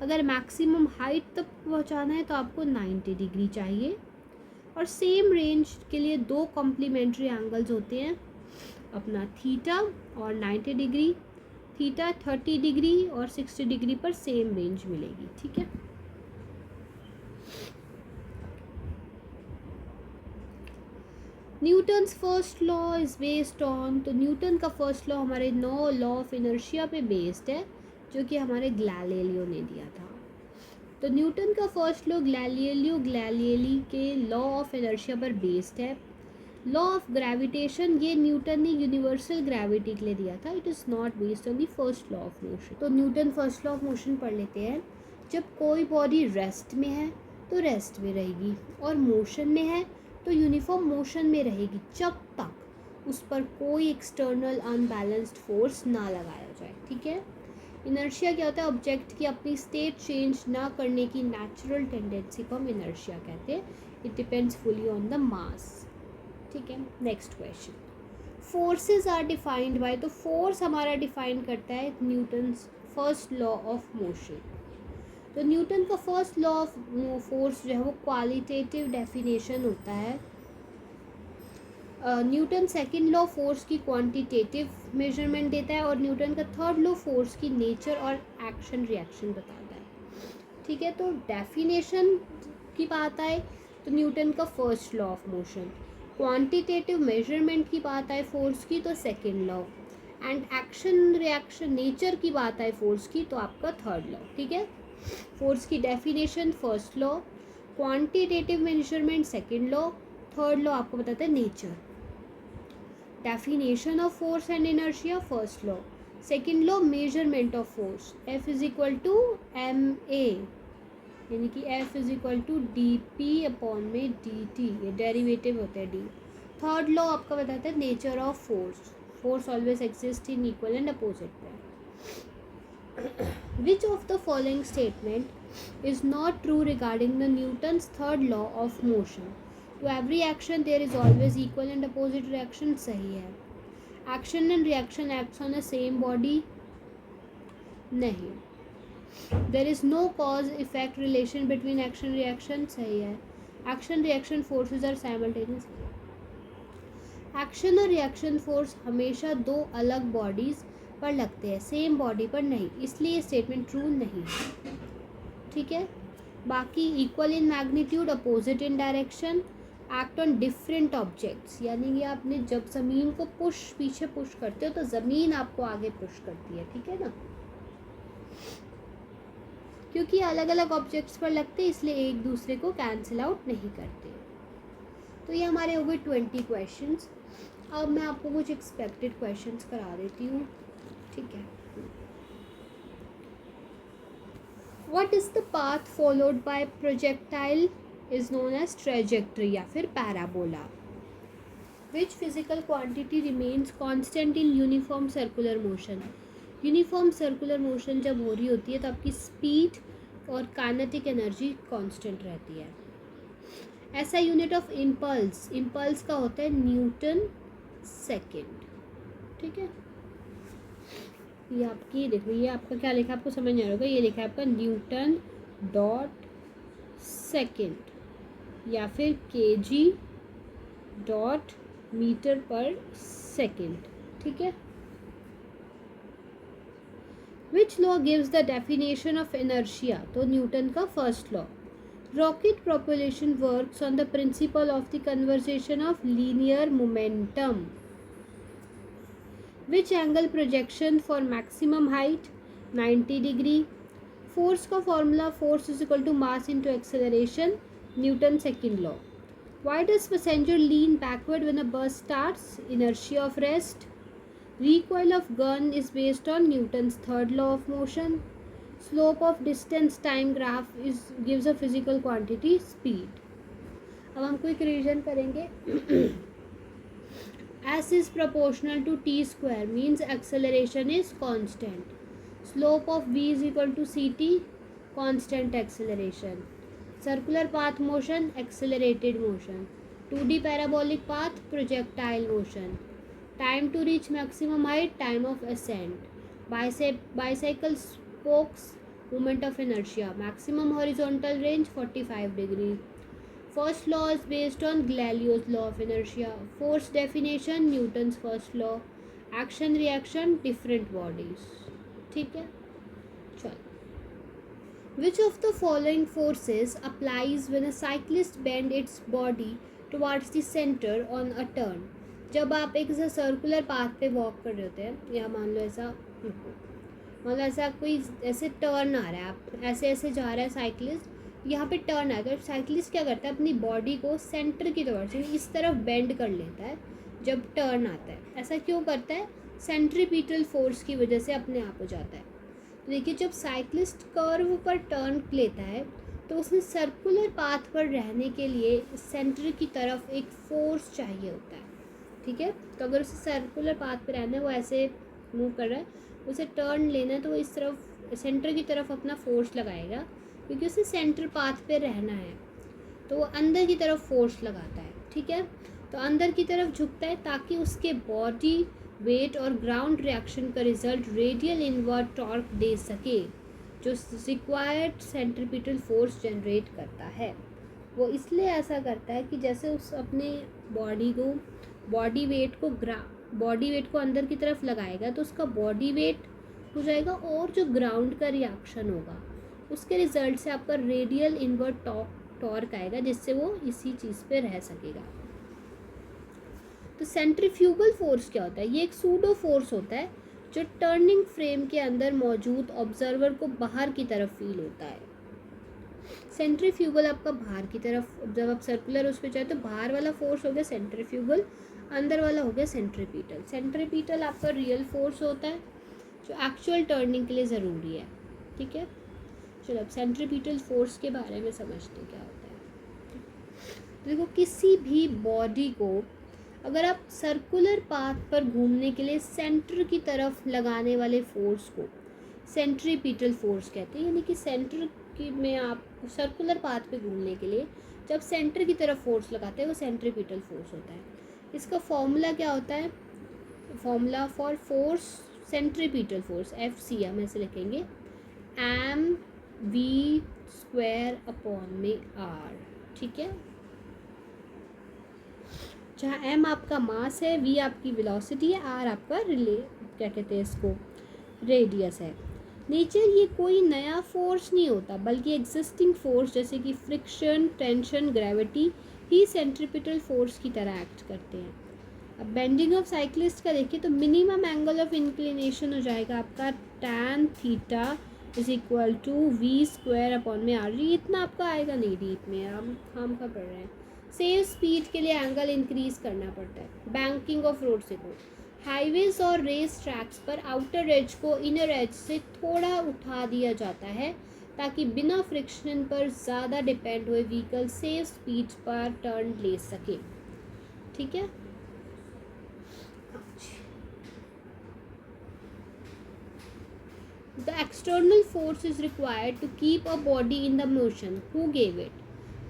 अगर मैक्सिमम हाइट तक पहुंचाना है तो आपको 90 डिग्री चाहिए। और सेम रेंज के लिए 2 कॉम्प्लीमेंट्री एंगल्स होते हैं, अपना थीटा और 90 डिग्री। थीटा 30 डिग्री और 60 डिग्री पर सेम रेंज मिलेगी, ठीक है। Newton's first law is based on, तो न्यूटन का फर्स्ट लॉ हमारे लॉ ऑफ इनर्शिया पे बेस्ड है, जो कि हमारे गैलीलियो ने दिया था। तो न्यूटन का फर्स्ट लॉ गैलीली के लॉ ऑफ इनर्शिया पर बेस्ड है। लॉ ऑफ ग्रेविटेशन ये न्यूटन ने यूनिवर्सल ग्रेविटी के लिए दिया था, it is not based on the first law of motion. तो Newton first law of motion पढ़ लेते हैं। जब कोई बॉडी रेस्ट में है तो रेस्ट में रहेगी, और मोशन में है तो यूनिफॉर्म मोशन में रहेगी जब तक उस पर कोई एक्सटर्नल अनबैलेंस्ड फोर्स ना लगाया जाए, ठीक है। इनर्शिया क्या होता है, ऑब्जेक्ट की अपनी स्टेट चेंज ना करने की नेचुरल टेंडेंसी को हम इनर्शिया कहते हैं। It depends fully on the mass, ठीक है। Next question, forces are defined by, तो फोर्स हमारा डिफाइन करता है Newton's first law of motion. तो न्यूटन का फर्स्ट लॉ ऑफ फोर्स जो है वो क्वालिटेटिव डेफिनेशन होता है। न्यूटन सेकंड लॉ फोर्स की क्वांटिटेटिव मेजरमेंट देता है, और न्यूटन का थर्ड लॉ फोर्स की नेचर और एक्शन रिएक्शन बताता है, ठीक है। तो डेफिनेशन की बात आए तो न्यूटन का first law of motion, quantitative measurement की बात आए फोर्स की तो second law, and action reaction nature की बात आए फोर्स की तो आपका थर्ड लॉ, ठीक है। फोर्स की definition first law, quantitative measurement second law, third law आपको बताता है nature. Definition of force and inertia first law, second law measurement of force, F is equal to ma, यानी कि F is equal to dp upon में dt, ये derivative होता है d। Third law आपका बताता है nature of force, force always exist in equal and opposite pair. Which of the following statement is not true regarding the Newton's third law of motion? To every action there is always equal and opposite reaction, सही है। Action and reaction acts on the same body, नहीं। There is no cause effect relation between action reaction, सही है। Action reaction forces are simultaneous, action और reaction force हमेशा 2 अलग bodies पर लगते हैं, सेम बॉडी पर नहीं, इसलिए स्टेटमेंट ट्रू नहीं है, ठीक है। बाकी equal in magnitude, opposite in direction, act on different objects, यानी कि आपने जब ज़मीन को पीछे पुश करते हो तो ज़मीन आपको आगे पुश करती है, ठीक है ना, क्योंकि अलग अलग ऑब्जेक्ट्स पर लगते हैं इसलिए एक दूसरे को कैंसिल आउट नहीं करते। तो ये हमारे हो गए 20 क्वेश्चंस। अब मैं आपको कुछ एक्सपेक्टेड क्वेश्चंस करा देती हूँ। ठीक है। What is the path followed by projectile is known as trajectory या फिर parabola. Which physical quantity remains constant in uniform circular motion. Uniform circular motion जब हो रही होती है तो आपकी स्पीड और काइनेटिक एनर्जी कांस्टेंट रहती है। ऐसा यूनिट ऑफ इम्पल्स, इम्पल्स का होता है न्यूटन सेकेंड। ठीक है, ये आपकी देखो, ये आपका क्या लिखा है आपको समझ नहीं आ रहा होगा, ये लिखा है आपका न्यूटन डॉट सेकेंड या फिर KG dot metre per second. ठीक है। Which law gives the definition of inertia, तो न्यूटन का first law. Rocket propulsion works on the principle of the conservation of linear momentum. Which angle projection for maximum height 90 degree. Force का formula force is equal to mass into acceleration, Newton second law. Why does passenger lean backward when a bus starts? Inertia of rest. Recoil of gun is based on Newton's third law of motion. Slope of distance time graph gives a physical quantity speed. अब हम quick revision करेंगे। S is proportional to t square means acceleration is constant. Slope of v is equal to ct, constant acceleration. Circular path motion, accelerated motion. 2D parabolic path, projectile motion. Time to reach maximum height, time of ascent. Bicycle spokes, moment of inertia. Maximum horizontal range 45 degree. First law is based on Galileo's law of inertia. Force definition, Newton's first law. Action reaction, different bodies. ठीक है, चलो। Which of the following forces applies when a cyclist bends its body towards the center on a turn? जब आप एक ऐसा circular path पे walk कर रहे होते हैं, या मान लो ऐसा कोई ऐसे टर्न आ रहा है, आप ऐसे ऐसे जा रहा है साइकिलिस्ट, यहाँ पे टर्न आएगा, तो साइकिलिस्ट क्या करता है, अपनी बॉडी को सेंटर की तरफ से इस तरफ बेंड कर लेता है जब टर्न आता है। ऐसा क्यों करता है? सेंट्रीपिटल फोर्स की वजह से अपने आप हो जाता है। देखिए, जब साइकिलिस्ट कर्व पर टर्न लेता है तो उसने सर्कुलर पाथ पर रहने के लिए सेंटर की तरफ एक फोर्स चाहिए होता है। ठीक है, तो अगर उसे सर्कुलर पाथ पर रहना है, वो ऐसे मूव कर रहा है, उसे टर्न लेना है, तो वो इस तरफ सेंटर की तरफ अपना फोर्स लगाएगा, क्योंकि उसे सेंटर पाथ पे रहना है, तो वो अंदर की तरफ फोर्स लगाता है। ठीक है, तो अंदर की तरफ झुकता है ताकि उसके बॉडी वेट और ग्राउंड रिएक्शन का रिजल्ट रेडियल इनवर्ट टॉर्क दे सके, जो रिक्वायर्ड सेंट्रीपिटल फोर्स जनरेट करता है। वो इसलिए ऐसा करता है कि जैसे उस अपने बॉडी वेट को अंदर की तरफ लगाएगा तो उसका बॉडी वेट हो जाएगा, और जो ग्राउंड का रिएक्शन होगा उसके रिजल्ट से आपका रेडियल इनवर्ट टॉर्क आएगा, जिससे वो इसी चीज़ पे रह सकेगा। तो सेंट्रीफ्यूगल फोर्स क्या होता है? ये एक सूडो फोर्स होता है जो टर्निंग फ्रेम के अंदर मौजूद ऑब्जर्वर को बाहर की तरफ फील होता है। सेंट्रीफ्यूगल आपका बाहर की तरफ, जब आप सर्कुलर उस पर जाए तो बाहर वाला फोर्स हो गया सेंट्रीफ्यूगल, अंदर वाला हो गया सेंट्रीपिटल। सेंट्रीपिटल आपका रियल फोर्स होता है जो एक्चुअल टर्निंग के लिए ज़रूरी है। ठीक है, चलो अब सेंट्रीपिटल फोर्स के बारे में समझते क्या होता है। देखो, किसी भी बॉडी को अगर आप सर्कुलर पाथ पर घूमने के लिए सेंटर की तरफ लगाने वाले फोर्स को सेंट्रीपिटल फोर्स कहते हैं, यानी कि सेंटर की में आप सर्कुलर पाथ पे घूमने के लिए जब सेंटर की तरफ फोर्स लगाते हैं वो सेंट्रीपिटल फोर्स होता है। इसका फॉर्मूला क्या होता है? Formula for force, centripetal force FC हम ऐसे लिखेंगे, mv²/r। ठीक है, जहाँ m आपका मास है, v आपकी वेलोसिटी है, r आपका क्या कहते हैं इसको, रेडियस है। नेचर ये कोई नया फोर्स नहीं होता, बल्कि एग्जिस्टिंग फोर्स जैसे कि फ्रिक्शन, टेंशन, ग्रेविटी ही सेंट्रीपिटल फोर्स की तरह एक्ट करते हैं। अब बेंडिंग ऑफ साइक्लिस्ट का देखिए तो मिनिमम एंगल ऑफ इंक्लिनेशन हो जाएगा आपका tan थीटा = v²/r। ये इतना आपका आएगा नहीं डीप में, हम का पढ़ रहे हैं। सेम स्पीड के लिए एंगल इंक्रीज करना पड़ता है। बैंकिंग ऑफ रोड से को हाईवेज और रेस ट्रैक्स पर आउटर एज को इनर एज से थोड़ा उठा दिया जाता है ताकि बिना फ्रिक्शन पर ज़्यादा डिपेंड हुए व्हीकल सेफ स्पीड पर टर्न ले सके। ठीक है। The external force is required to keep a body in the motion, who gave it?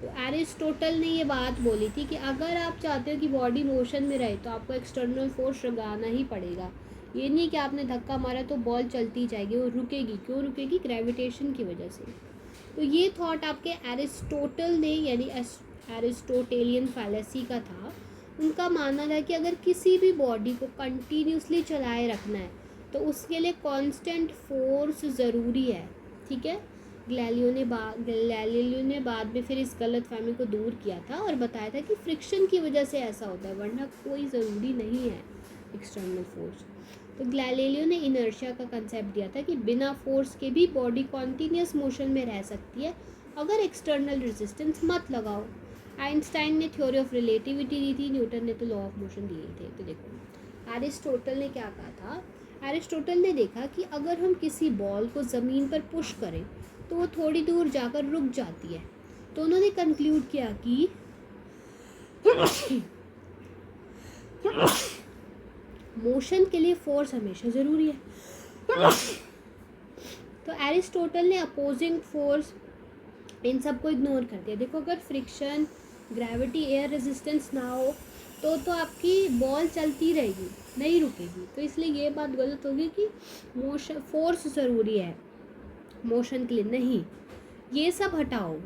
तो एरिस्टोटल ने ये बात बोली थी कि अगर आप चाहते हो कि बॉडी मोशन में रहे तो आपको एक्सटर्नल फोर्स लगाना ही पड़ेगा। ये नहीं कि आपने धक्का मारा तो बॉल चलती जाएगी, वो रुकेगी। क्यों रुकेगी? ग्रेविटेशन की वजह से। तो ये थॉट आपके एरिस्टोटल ने यानी एरिस्टोटेलियन फैलेसी का था। उनका मानना था कि अगर किसी भी बॉडी को कंटिन्यूसली चलाए रखना है तो उसके लिए कांस्टेंट फोर्स ज़रूरी है। ठीक है। गैलीलियो ने बाद में फिर इस गलत फहमी को दूर किया था और बताया था कि फ्रिक्शन की वजह से ऐसा होता है, वरना कोई ज़रूरी नहीं है एक्सटर्नल फोर्स। तो गैलीलियो ने इनर्शिया का कंसेप्ट दिया था कि बिना फोर्स के भी बॉडी कॉन्टीन्यूस मोशन में रह सकती है अगर एक्सटर्नल रेजिस्टेंस मत लगाओ। आइंस्टाइन ने थ्योरी ऑफ रिलेटिविटी दी थी, न्यूटन ने तो लॉ ऑफ मोशन दिए थे। तो देखो एरिस्टोटल ने क्या कहा था। एरिस्टोटल ने देखा कि अगर हम किसी बॉल को ज़मीन पर पुश करें तो वो थोड़ी दूर जाकर रुक जाती है। तो उन्होंने कंक्लूड किया कि मोशन के लिए फोर्स हमेशा ज़रूरी है। तो एरिस्टोटल ने अपोजिंग फोर्स इन सबको इग्नोर कर दिया। देखो अगर फ्रिक्शन, ग्रेविटी, एयर रेजिस्टेंस ना हो तो आपकी बॉल चलती रहेगी, नहीं रुकेगी। तो इसलिए ये बात गलत होगी कि मोशन फोर्स ज़रूरी है मोशन के लिए। नहीं, ये सब हटाओ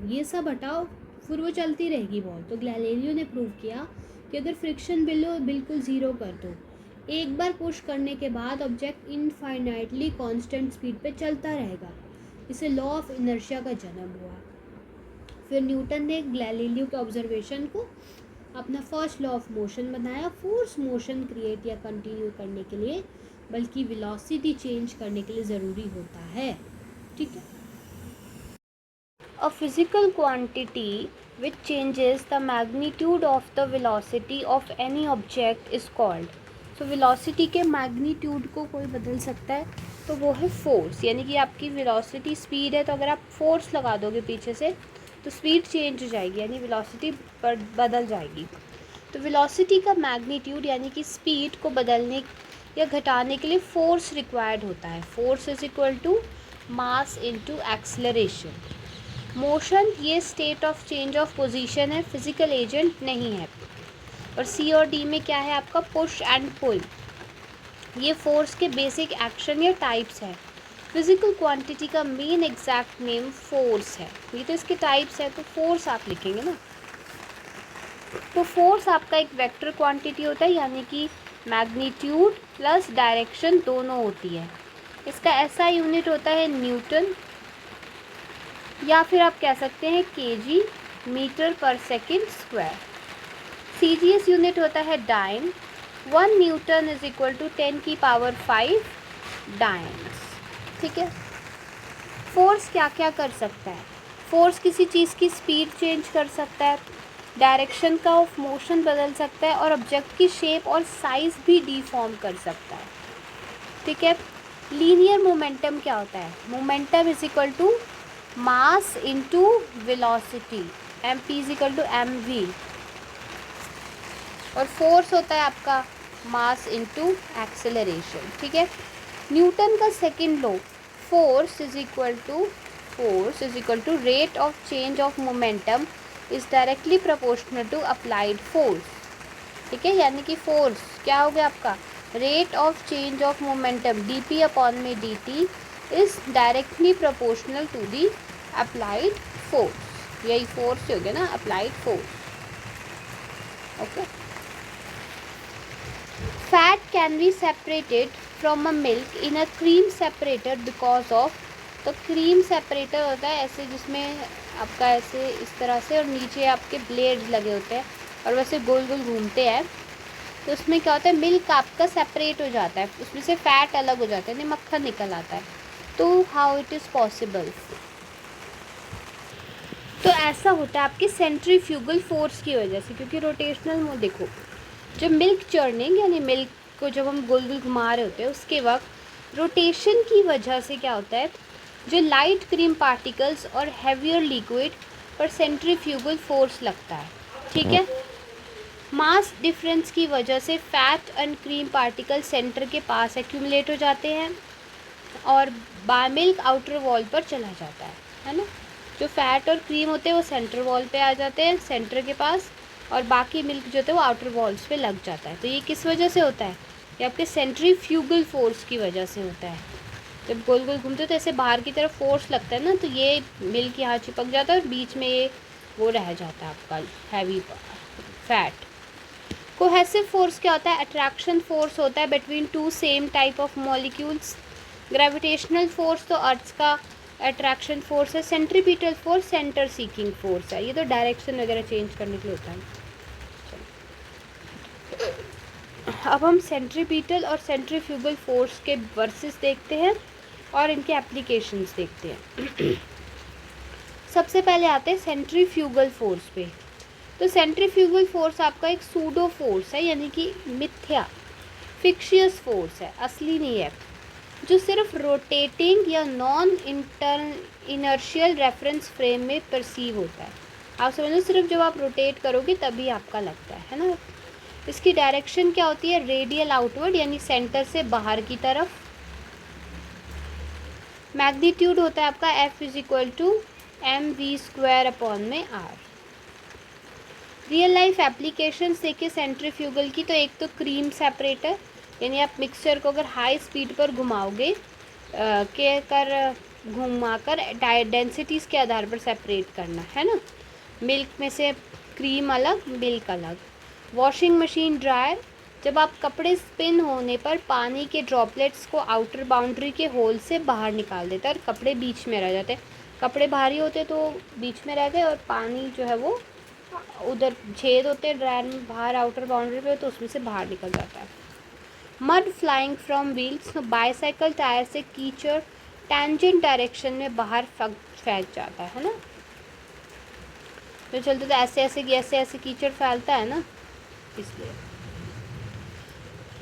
फिर वो चलती रहेगी बॉल। तो गैलीलियो ने प्रूव किया कि अगर फ्रिक्शन बिल्कुल ज़ीरो कर दो, एक बार पुश करने के बाद ऑब्जेक्ट इनफाइनाइटली कांस्टेंट स्पीड पे चलता रहेगा। इसे लॉ ऑफ इनर्शिया का जन्म हुआ। फिर न्यूटन ने गैलीलियो के ऑब्जर्वेशन को अपना फर्स्ट लॉ ऑफ मोशन बनाया। फोर्स मोशन क्रिएट या कंटिन्यू करने के लिए बल्कि वेलोसिटी चेंज करने के लिए ज़रूरी होता है। ठीक है। A physical quantity which changes the magnitude of the velocity of any object is called. So velocity के magnitude को कोई बदल सकता है तो वो है force। यानी कि आपकी velocity speed है तो अगर आप force लगा दोगे पीछे से तो speed change हो जाएगी, यानी velocity बदल जाएगी। तो velocity का magnitude यानी कि speed को बदलने या घटाने के लिए force required होता है। Force is equal to mass into acceleration। Motion ये state of change of position है, फिजिकल एजेंट नहीं है। और सी और डी में क्या है आपका? Push and pull. ये फोर्स के बेसिक एक्शन या टाइप्स है। फिजिकल क्वांटिटी का मेन एग्जैक्ट नेम फोर्स है। ये तो इसके टाइप्स है, तो फोर्स आप लिखेंगे ना। तो फोर्स आपका एक वेक्टर क्वांटिटी होता है, यानी कि मैग्नीट्यूड प्लस डायरेक्शन दोनों होती है। इसका ऐसा यूनिट होता है न्यूटन, या फिर आप कह सकते हैं KG, metre per second square. CGS unit होता है dyne. 1 newton is equal to 10 की पावर 5 डाइन्स। ठीक है। फोर्स क्या क्या कर सकता है? फोर्स किसी चीज़ की स्पीड चेंज कर सकता है, डायरेक्शन का ऑफ मोशन बदल सकता है और ऑब्जेक्ट की शेप और साइज़ भी डिफॉर्म कर सकता है। ठीक है। लीनियर मोमेंटम क्या होता है? Momentum is equal to mass into velocity, M P is equal to M V. और फोर्स होता है आपका मास इंटू एक्सेलरेशन। ठीक है। न्यूटन का second law, force is equal to rate of change of momentum is directly proportional to applied force. ठीक है। यानी कि फोर्स क्या हो गया आपका? Rate of change of momentum D P upon में D T is directly proportional to the applied force. यही फोर्स हो गया ना, applied force. Okay. Fat can be separated from a milk in a cream separator because of. तो cream separator होता है ऐसे, जिसमें आपका ऐसे इस तरह से और नीचे आपके ब्लेड लगे होते हैं और वैसे गोल गोल घूमते हैं। तो उसमें क्या होता है? मिल्क आपका सेपरेट हो जाता है, उसमें से फैट अलग हो जाता है, नहीं मक्खन निकल आता है। तो हाउ इट इज़ पॉसिबल? तो ऐसा होता है आपकी सेंट्रीफ्यूगल फोर्स की वजह से, क्योंकि रोटेशनल में देखो जब मिल्क चर्निंग यानी मिल्क को जब हम गोल गोल घुमा रहे होते हैं उसके वक्त रोटेशन की वजह से क्या होता है, जो लाइट क्रीम पार्टिकल्स और हैवियर लिक्विड पर सेंट्रीफ्यूगल फोर्स लगता है, ठीक है। मास डिफरेंस की वजह से fat and cream particle centre के पास एक्यूमुलेट हो जाते हैं और मिल्क आउटर वॉल पर चला जाता है ना। जो फैट और क्रीम होते हैं वो सेंटर वॉल पे आ जाते हैं, सेंटर के पास, और बाकी मिल्क जो होता है वो आउटर वॉल्स पे लग जाता है। तो ये किस वजह से होता है, ये आपके सेंट्रीफ्यूगल फोर्स की वजह से होता है। जब गोल गोल घूमते हो तो ऐसे बाहर की तरफ फोर्स लगता है ना, तो ये मिल्क यहाँ चिपक जाता है और बीच में ये वो रह जाता है आपका हैवी फैट। कोहेसिव फोर्स क्या होता है, अट्रैक्शन फोर्स होता है between two same type of molecules. Gravitational force तो अर्थ का अट्रैक्शन फोर्स है। Centripetal force centre seeking force है, ये तो डायरेक्शन वगैरह चेंज करने के लिए होता है। अब हम सेंट्रीपिटल और सेंट्रीफ्यूगल फोर्स के वर्सेस देखते हैं और इनके एप्लीकेशंस देखते हैं। सबसे पहले आते हैं सेंट्रीफ्यूगल फोर्स पे। तो सेंट्रीफ्यूगल फोर्स आपका एक सूडो फोर्स है, यानी कि मिथ्या फिक्शियस फोर्स है, असली नहीं है, जो सिर्फ रोटेटिंग या नॉन इनर्शियल रेफरेंस फ्रेम में परसीव होता है। आप समझ लो सिर्फ जब आप रोटेट करोगे तभी आपका लगता है ना। इसकी डायरेक्शन क्या होती है, रेडियल आउटवर्ड, यानी सेंटर से बाहर की तरफ। मैग्नीट्यूड होता है आपका F = mv²/r। Real life applications देखिए सेंट्रीफ्यूगल की, तो एक तो क्रीम सेपरेटर, यानी आप मिक्सचर को अगर हाई स्पीड पर घुमाओगे घुमाकर डेंसिटीज़ के आधार पर सेपरेट करना है ना। मिल्क में से क्रीम अलग, मिल्क अलग। वॉशिंग मशीन ड्रायर, जब आप कपड़े स्पिन होने पर पानी के ड्रॉपलेट्स को आउटर बाउंड्री के होल से बाहर निकाल देता है और कपड़े बीच में रह जाते हैं। कपड़े भारी होते तो बीच में रह गए और पानी जो है वो उधर छेद होते हैं ड्रायर में बाहर आउटर बाउंड्री पे, तो उसमें से बाहर निकल जाता है। मड फ्लाइंग फ्रॉम व्हील्स, तो बाईसाइकिल टायर से कीचड़ टेंजेंट डायरेक्शन में बाहर फेंक जाता है ना। तो चलते तो ऐसे कीचड़ फैलता है ना, इसलिए।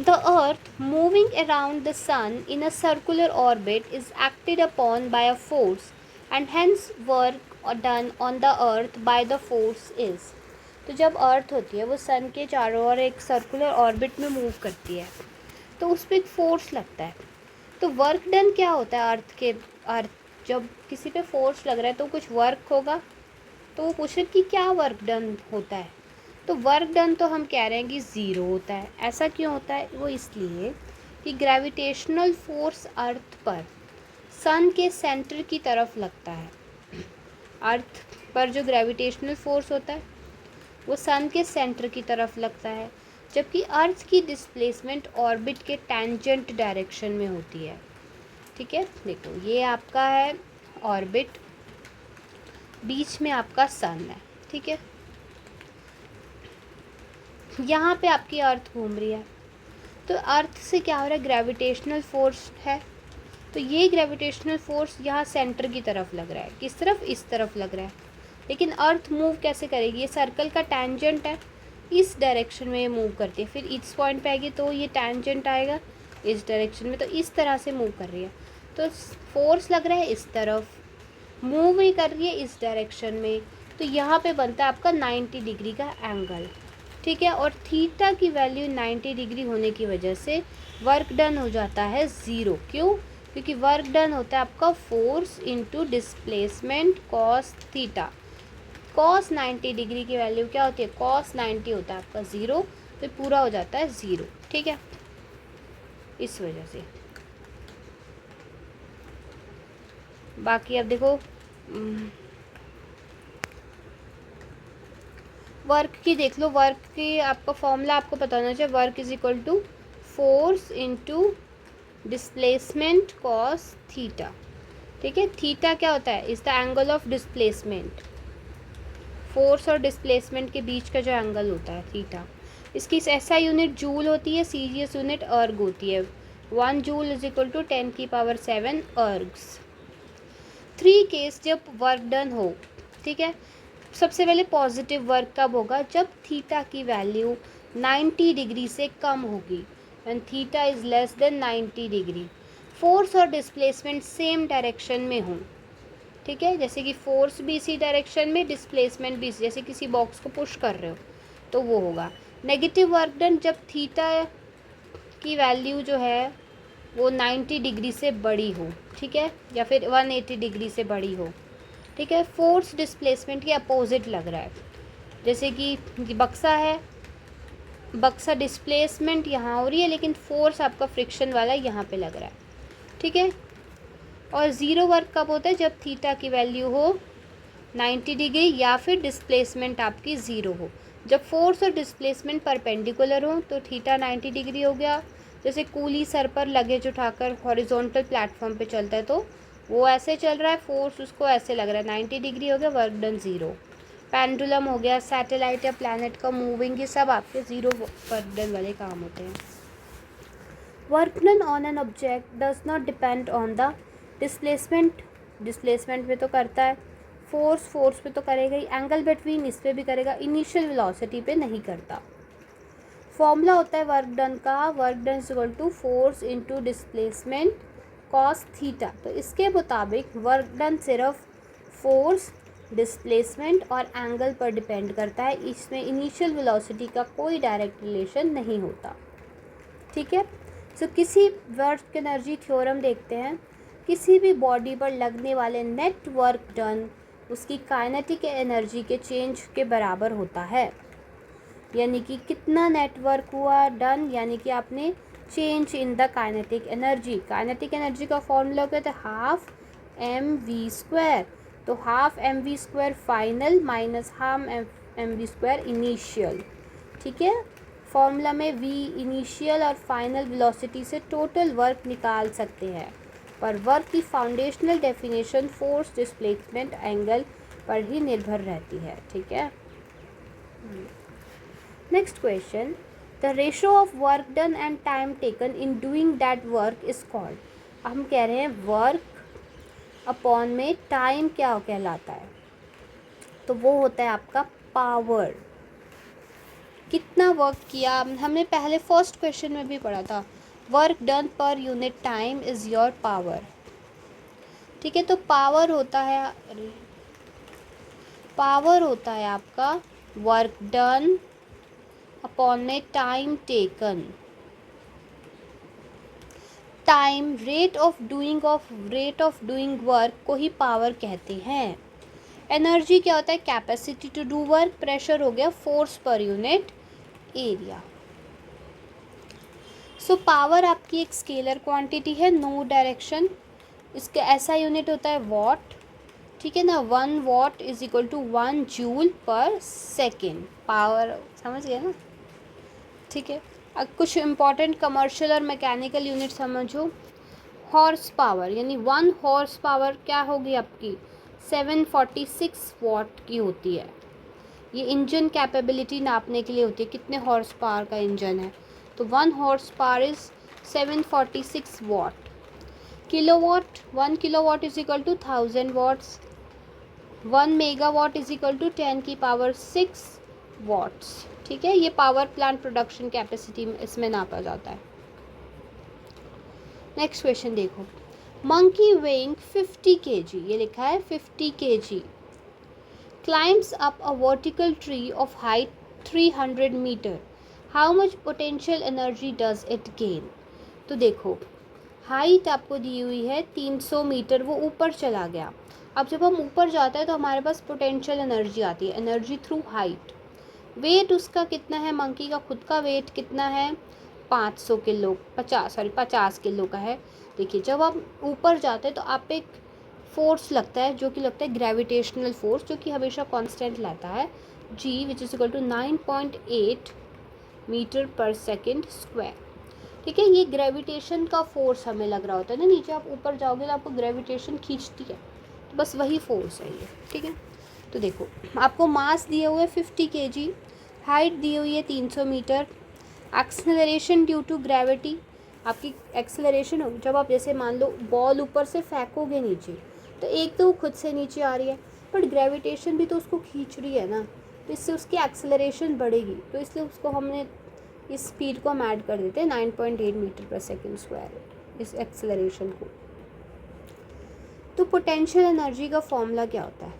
The earth moving around the sun in a circular orbit is acted upon by a force and hence work done on the earth by the force is. तो जब अर्थ होती है वो सन के चारों ओर एक सर्कुलर ऑर्बिट में मूव करती है, तो उस पर एक फोर्स लगता है। तो वर्क डन क्या होता है अर्थ जब किसी पे फोर्स लग रहा है तो कुछ वर्क होगा, तो वो पूछ रहे कि क्या वर्क डन होता है। तो वर्क डन तो हम कह रहे हैं कि ज़ीरो होता है। ऐसा क्यों होता है, वो इसलिए कि ग्रेविटेशनल फोर्स अर्थ पर सन के सेंटर की तरफ लगता है। अर्थ पर जो ग्रेविटेशनल फोर्स होता है वो सन के सेंटर की तरफ लगता है, जबकि अर्थ की डिस्प्लेसमेंट ऑर्बिट के टेंजेंट डायरेक्शन में होती है। ठीक है, देखो ये आपका है ऑर्बिट, बीच में आपका सन है, ठीक है। यहाँ पे आपकी अर्थ घूम रही है, तो अर्थ से क्या हो रहा है, ग्रेविटेशनल फोर्स है। तो ये ग्रेविटेशनल फोर्स यहाँ सेंटर की तरफ लग रहा है, किस तरफ, इस तरफ लग रहा है। लेकिन अर्थ मूव कैसे करेगी, ये सर्कल का टेंजेंट है, इस डायरेक्शन में ये मूव करती है, फिर इस पॉइंट पे आएगी तो ये टेंजेंट आएगा इस डायरेक्शन में, तो इस तरह से मूव कर रही है। तो फोर्स लग रहा है इस तरफ, मूव ही कर रही है इस डायरेक्शन में, तो यहाँ पे बनता है आपका 90 डिग्री का एंगल, ठीक है। और थीटा की वैल्यू 90 डिग्री होने की वजह से वर्क डन हो जाता है ज़ीरो। क्यों, क्योंकि वर्क डन होता है आपका force into displacement cos theta. Cos 90 degree की वैल्यू क्या होती है, कॉस 90 होता है आपका ज़ीरो, तो पूरा हो जाता है ज़ीरो, ठीक है। इस वजह से बाकी अब देखो वर्क की देख लो, वर्क की आपका फॉर्मूला आपको पता होना चाहिए। Work = force into displacement cos theta, ठीक है। थीटा क्या होता है, is the angle of displacement, force और डिस्प्लेसमेंट के बीच का जो एंगल होता है थीटा। इसकी SI यूनिट जूल होती है, सीजीएस यूनिट अर्ग होती है। 1 जूल = 10⁻⁷ अर्ग्स। 3 केस जब वर्क डन हो, ठीक है। सबसे पहले पॉजिटिव वर्क कब होगा, जब थीटा की वैल्यू 90 डिग्री से कम होगी। And theta is less than 90 degree. Force और डिस्प्लेसमेंट सेम डायरेक्शन में हों, ठीक है, जैसे कि फोर्स भी इसी डायरेक्शन में, डिस्प्लेसमेंट भी, जैसे किसी बॉक्स को पुश कर रहे हो तो वो होगा। नेगेटिव वर्क डन जब थीटा की वैल्यू जो है वो 90 डिग्री से बड़ी हो, ठीक है, या फिर 180 डिग्री से बड़ी हो, ठीक है। फोर्स डिस्प्लेसमेंट के अपोजिट लग रहा है, जैसे कि बक्सा है, बक्सा डिस्प्लेसमेंट यहाँ हो रही है लेकिन फोर्स आपका फ्रिक्शन वाला यहाँ पे लग रहा है, ठीक है। और ज़ीरो वर्क कब होता है, जब थीटा की वैल्यू हो 90 डिग्री या फिर डिस्प्लेसमेंट आपकी ज़ीरो हो। जब फोर्स और डिस्प्लेसमेंट परपेंडिकुलर हो तो थीटा 90 डिग्री हो गया। जैसे कूली सर पर लगेज उठाकर हॉरिजॉन्टल प्लेटफॉर्म पे चलता है तो वो ऐसे चल रहा है, फोर्स उसको ऐसे लग रहा है, 90 डिग्री हो गया, वर्क डन ज़ीरो। पेंडुलम हो गया, सैटेलाइट या प्लैनेट का मूविंग, ये सब आपके ज़ीरो वर्क डन वाले काम होते हैं। Work done on an object does not depend on the displacement, displacement पे तो करता है, फोर्स पे तो करेगा ही, एंगल बिटवीन इस पे भी करेगा, इनिशियल वेलोसिटी पे नहीं करता। फॉर्मूला होता है वर्क डन का, work done is equal to force into displacement cos theta. तो इसके मुताबिक वर्क डन सिर्फ फोर्स, डिस्प्लेसमेंट और एंगल पर डिपेंड करता है, इसमें इनिशियल वेलोसिटी का कोई डायरेक्ट रिलेशन नहीं होता, ठीक है। सो किसी वर्क एनर्जी थ्योरम देखते हैं, किसी भी बॉडी पर लगने वाले नेट वर्क डन उसकी काइनेटिक एनर्जी के चेंज के बराबर होता है, यानी कि कितना नेटवर्क हुआ डन, यानी कि आपने change in the kinetic energy. Kinetic energy का फॉर्मूला क्या होता है, हाफ mv²। तो half mv² final minus half mv² initial, ठीक है। फॉर्मूला में v इनिशियल और फाइनल वेलोसिटी से टोटल वर्क निकाल सकते हैं, पर वर्क की foundational definition force, displacement, angle पर ही निर्भर रहती है, ठीक है। Next question, the ratio of work done and time taken in doing that work is called. हम कह रहे हैं वर्क अपॉन में टाइम क्या कहलाता है, तो वो होता है आपका पावर। कितना वर्क किया, हमने पहले फर्स्ट क्वेश्चन में भी पढ़ा था, work done per unit time is your power, ठीक है। तो पावर होता है, पावर होता है आपका वर्क डन अपॉन में time taken. Time rate of doing work को ही पावर कहते हैं। एनर्जी क्या होता है, capacity to do work. Pressure हो गया force per unit area. So power आपकी एक स्केलर क्वांटिटी है, नो डायरेक्शन, इसका ऐसा यूनिट होता है वॉट, ठीक है ना। 1 watt is equal to 1 joule per second. Power समझ गए ना, ठीक है। अब कुछ इंपॉर्टेंट कमर्शियल और मैकेनिकल यूनिट समझो। हॉर्स पावर यानी 1 हॉर्स पावर क्या होगी आपकी, 746 वॉट की होती है। ये इंजन कैपेबिलिटी नापने के लिए होती है, कितने हॉर्स पावर का इंजन है। तो 1 horse power is 746 watt. Kilowatt, 1 kilowatt is equal to 1000 watts. 1 megawatt is equal to 10 की पावर 6 वाट्स, ठीक है। ये पावर प्लांट प्रोडक्शन कैपेसिटी इसमें नापा जाता है। नेक्स्ट क्वेश्चन देखो, मंकी वेइंग 50 kg, ये लिखा है 50 kg, climbs up a vertical tree of height 300 meter. How much potential energy does it gain? तो देखो हाइट आपको दी हुई है 300 मीटर, वो ऊपर चला गया। अब जब हम ऊपर जाते हैं तो हमारे पास पोटेंशियल एनर्जी आती है, एनर्जी थ्रू हाइट। वेट उसका कितना है, मंकी का खुद का वेट कितना है, 500 किलो 50 किलो का है। देखिए जब हम ऊपर जाते हैं तो आप एक फोर्स लगता है जो कि लगता है ग्रेविटेशनल फोर्स, जो कि हमेशा कांस्टेंट रहता है, g which is equal to 9.8 metre per second square, ठीक है। ये ग्रेविटेशन का फोर्स हमें लग रहा होता है ना, नीचे आप ऊपर जाओगे तो आपको ग्रेविटेशन खींचती है, तो बस वही फोर्स है ये, ठीक है। तो देखो आपको मास दिए हुए 50 kg, हाइट दी हुई है 300 metre, acceleration due to gravity, आपकी एक्सेलरेशन हो, जब आप जैसे मान लो बॉल ऊपर से फेंकोगे नीचे तो एक तो वो खुद से नीचे आ रही है, बट ग्रेविटेशन भी तो उसको खींच रही है ना, तो इससे उसकी एक्सेलरेशन बढ़ेगी, तो इसलिए उसको हमने इस स्पीड को हम ऐड कर देते हैं 9.8 मीटर पर सेकेंड स्क्वायर इस एक्सेलरेशन को। तो पोटेंशियल एनर्जी का फॉर्मूला क्या होता है?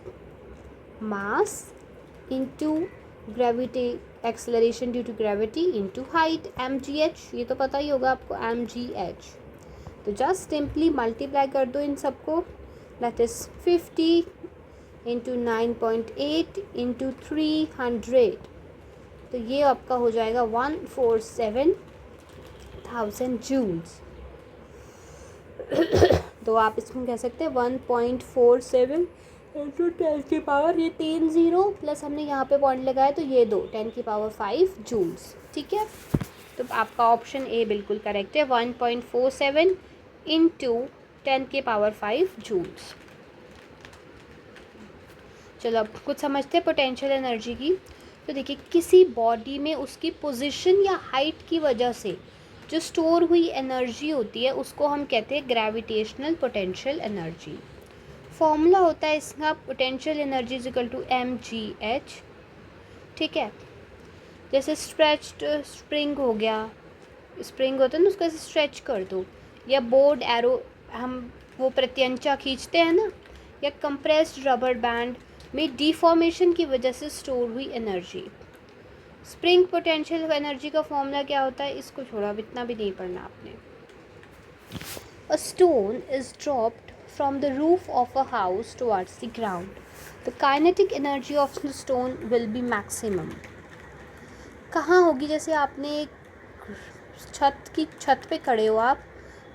Mass into gravity, acceleration due to gravity into height, mgh, ये तो पता ही होगा आपको mgh। तो जस्ट सिंपली मल्टीप्लाई कर दो इन सबको, दैट इज 50 इंटू 9.8 इंटू 300, तो ये आपका हो जाएगा 147,000 जूल्स। तो आप इसमें कह सकते हैं 1.47 इंटू 10 की पावर, ये 3 0 प्लस हमने यहाँ पे पॉइंट लगाया तो ये 2 10 की पावर 5 जूल्स। ठीक है, तो आपका ऑप्शन ए बिल्कुल करेक्ट है, 1.47 इंटू 10 की पावर 5 जूल्स। चलो अब कुछ समझते हैं पोटेंशियल एनर्जी की। तो देखिए, किसी बॉडी में उसकी पोजीशन या हाइट की वजह से जो स्टोर हुई एनर्जी होती है उसको हम कहते हैं ग्रेविटेशनल पोटेंशियल एनर्जी। फॉर्मूला होता है इसका potential energy is equal to mgh। ठीक है, जैसे स्ट्रेच्ड स्प्रिंग हो गया, स्प्रिंग होता है ना, उसको ऐसे स्ट्रेच कर दो, या बोर्ड एरो हम वो प्रत्यंचा खींचते हैं ना, या कंप्रेस्ड रबर बैंड में डिफॉर्मेशन की वजह से स्टोर हुई एनर्जी। स्प्रिंग पोटेंशियल एनर्जी का फॉर्मूला क्या होता है, इसको छोड़ा, अब इतना भी नहीं पढ़ना आपने। A stone is dropped from the roof of a house towards the ground, the kinetic energy of the stone will be maximum. कहाँ होगी? जैसे आपने एक छत पे खड़े हो आप,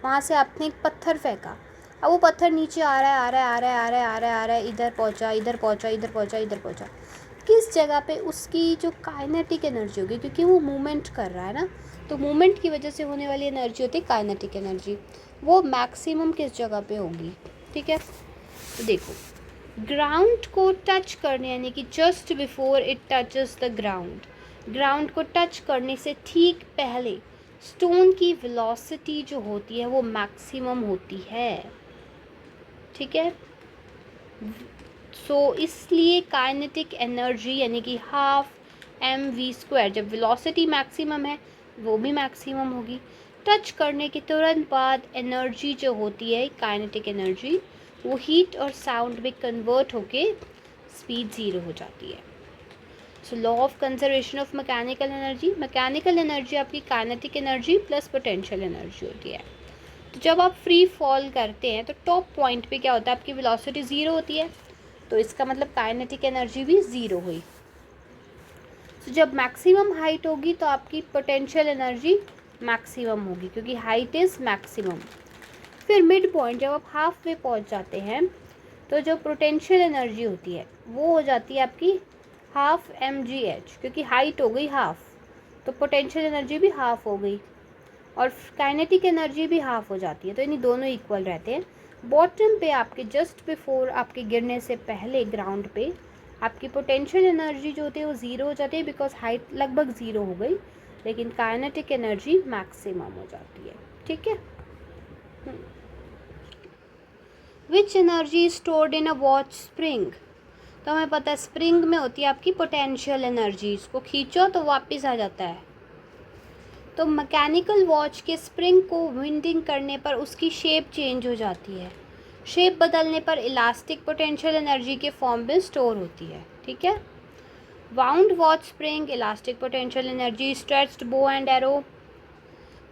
वहाँ से आपने एक पत्थर फेंका, अब वो पत्थर नीचे आ रहा है, आ रहा है, आ रहा है, आ रहा है, आ रहा है, आ रहा है, इधर पहुँचा, इधर पहुँचा, इधर पहुँचा, इधर पहुँचा। किस जगह पे उसकी जो काइनेटिक एनर्जी होगी, क्योंकि वो मूवमेंट कर रहा है ना, तो मूवमेंट की वजह से होने वाली एनर्जी होती है काइनेटिक एनर्जी, वो मैक्सिमम किस जगह पे होगी? ठीक है, तो देखो, ग्राउंड को टच करने, यानी कि just before it touches the ground, ground को टच करने से ठीक पहले स्टोन की वेलोसिटी जो होती है वो मैक्सिमम होती है। ठीक है, सो इसलिए काइनेटिक एनर्जी यानी कि हाफ mv², जब वेलोसिटी मैक्सिमम है वो भी मैक्सिमम होगी। टच करने के तुरंत बाद एनर्जी जो होती है काइनेटिक एनर्जी, वो हीट और साउंड में कन्वर्ट होके स्पीड 0 हो जाती है। So law of conservation of mechanical energy, mechanical energy आपकी kinetic energy plus potential energy होती है। तो जब आप फ्री फॉल करते हैं तो टॉप पॉइंट पे क्या होता है, आपकी वेलोसिटी 0 होती है, तो इसका मतलब काइनेटिक एनर्जी भी 0 हुई। तो जब मैक्सिमम हाइट होगी तो आपकी पोटेंशियल एनर्जी मैक्सिमम होगी, क्योंकि हाइट इज़ मैक्सिमम। फिर मिड पॉइंट जब आप हाफ वे पहुंच जाते हैं तो जो पोटेंशियल एनर्जी होती है वो हो जाती है आपकी हाफ mgh, क्योंकि हाइट हो गई हाफ, तो पोटेंशियल एनर्जी भी हाफ हो गई और काइनेटिक एनर्जी भी हाफ हो जाती है, तो यानी दोनों इक्वल रहते हैं। बॉटम पे आपके जस्ट बिफोर आपके गिरने से पहले ग्राउंड पे आपकी पोटेंशियल एनर्जी जो होती है वो 0 हो जाती है, बिकॉज हाइट लगभग 0 हो गई, लेकिन काइनेटिक एनर्जी मैक्सिमम हो जाती है। ठीक है, which energy stored in a watch spring, तो हमें पता है स्प्रिंग में होती है आपकी पोटेंशियल एनर्जी, इसको खींचो तो वापस आ जाता है। तो मैकेनिकल वॉच के स्प्रिंग को विंडिंग करने पर उसकी शेप चेंज हो जाती है, शेप बदलने पर इलास्टिक पोटेंशियल एनर्जी के फॉर्म में स्टोर होती है। ठीक है, wound watch spring elastic potential energy, stretched bow and arrow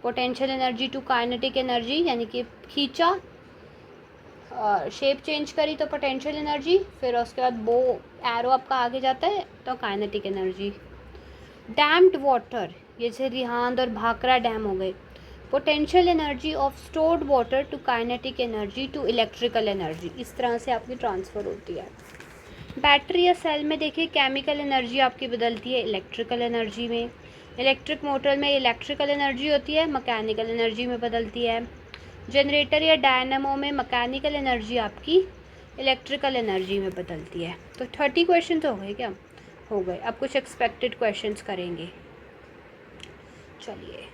potential energy to kinetic energy, यानी कि खींचा शेप चेंज करी तो पोटेंशियल एनर्जी, फिर उसके बाद बो एरो आपका आगे जाता है तो काइनेटिक एनर्जी। डैम्ड वाटर, जैसे रिहांद और भाखड़ा डैम हो गए, potential energy of stored water to kinetic energy to electrical energy, इस तरह से आपकी ट्रांसफ़र होती है। बैटरी या सेल में देखिए केमिकल एनर्जी आपकी बदलती है इलेक्ट्रिकल एनर्जी में, इलेक्ट्रिक मोटर में इलेक्ट्रिकल एनर्जी होती है मैकेनिकल एनर्जी में बदलती है, जनरेटर या डायनामो में मैकेनिकल एनर्जी आपकी इलेक्ट्रिकल एनर्जी में बदलती है। तो 30 क्वेश्चन हो गए क्या? हो गए। अब कुछ एक्सपेक्टेड क्वेश्चंस करेंगे। चलिए,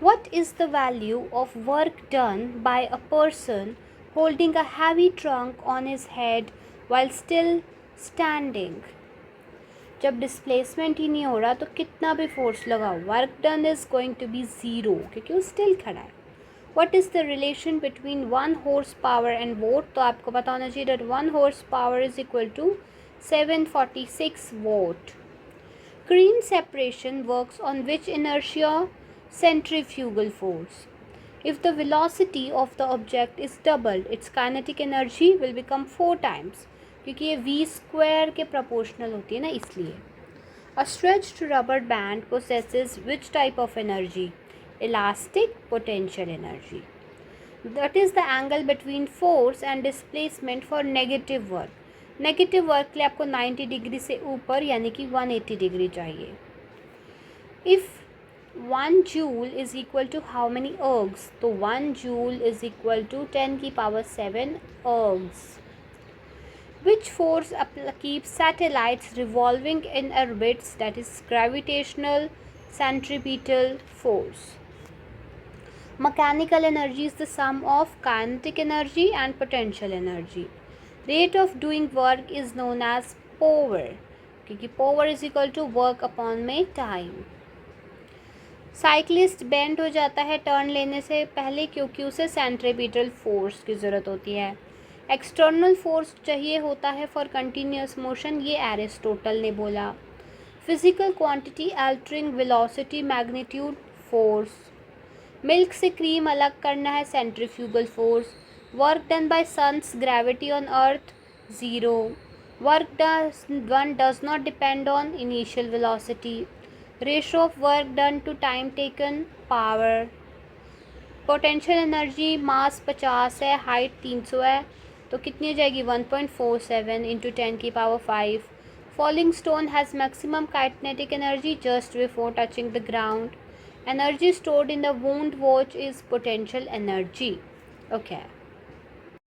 what is the value of work done by a person holding a heavy trunk on his head while still standing? जब डिस्प्लेसमेंट ही नहीं हो रहा तो कितना भी फोर्स लगाओ, work done is going to be zero, क्योंकि वो स्टिल खड़ा है. What is the relation between 1 horsepower and watt? तो आपको पता होना चाहिए that 1 horsepower is equal to 746 watt. Green separation works on which inertia? Centrifugal force. If the velocity of the object is doubled, its kinetic energy will become 4 times. क्योंकि ये v square के proportional होती है ना, इसलिए. A stretched rubber band possesses which type of energy? Elastic potential energy. That is the angle between force and displacement for negative work. Negative work के लिए आपको 90 डिग्री से ऊपर यानी कि 180 डिग्री चाहिए. If 1 joule is equal to how many ergs? तो 1 joule is equal to 10 की power 7 ergs. Which force keeps satellites revolving in orbits? That is gravitational centripetal force. Mechanical energy is the sum of kinetic energy and potential energy. Rate of doing work is known as power, क्योंकि power is equal to work upon में time. Cyclist bend हो जाता है turn लेने से पहले क्योंकि उसे सेंट्रीपिटल फोर्स की ज़रूरत होती है. एक्सटर्नल फोर्स चाहिए होता है फॉर कंटिन्यूस मोशन, ये एरिस्टोटल ने बोला. Physical quantity altering velocity magnitude force. Milk से क्रीम अलग करना है centrifugal force. Work done by sun's gravity on earth zero. Work done does not depend on initial velocity. Ratio of work done to time taken power. Potential energy mass 50 है, height 300 है, तो कितनी हो जाएगी 1.47 into 10 की power 5. Falling stone has maximum kinetic energy just before touching the ground. Energy stored in the wound watch is potential energy. Okay.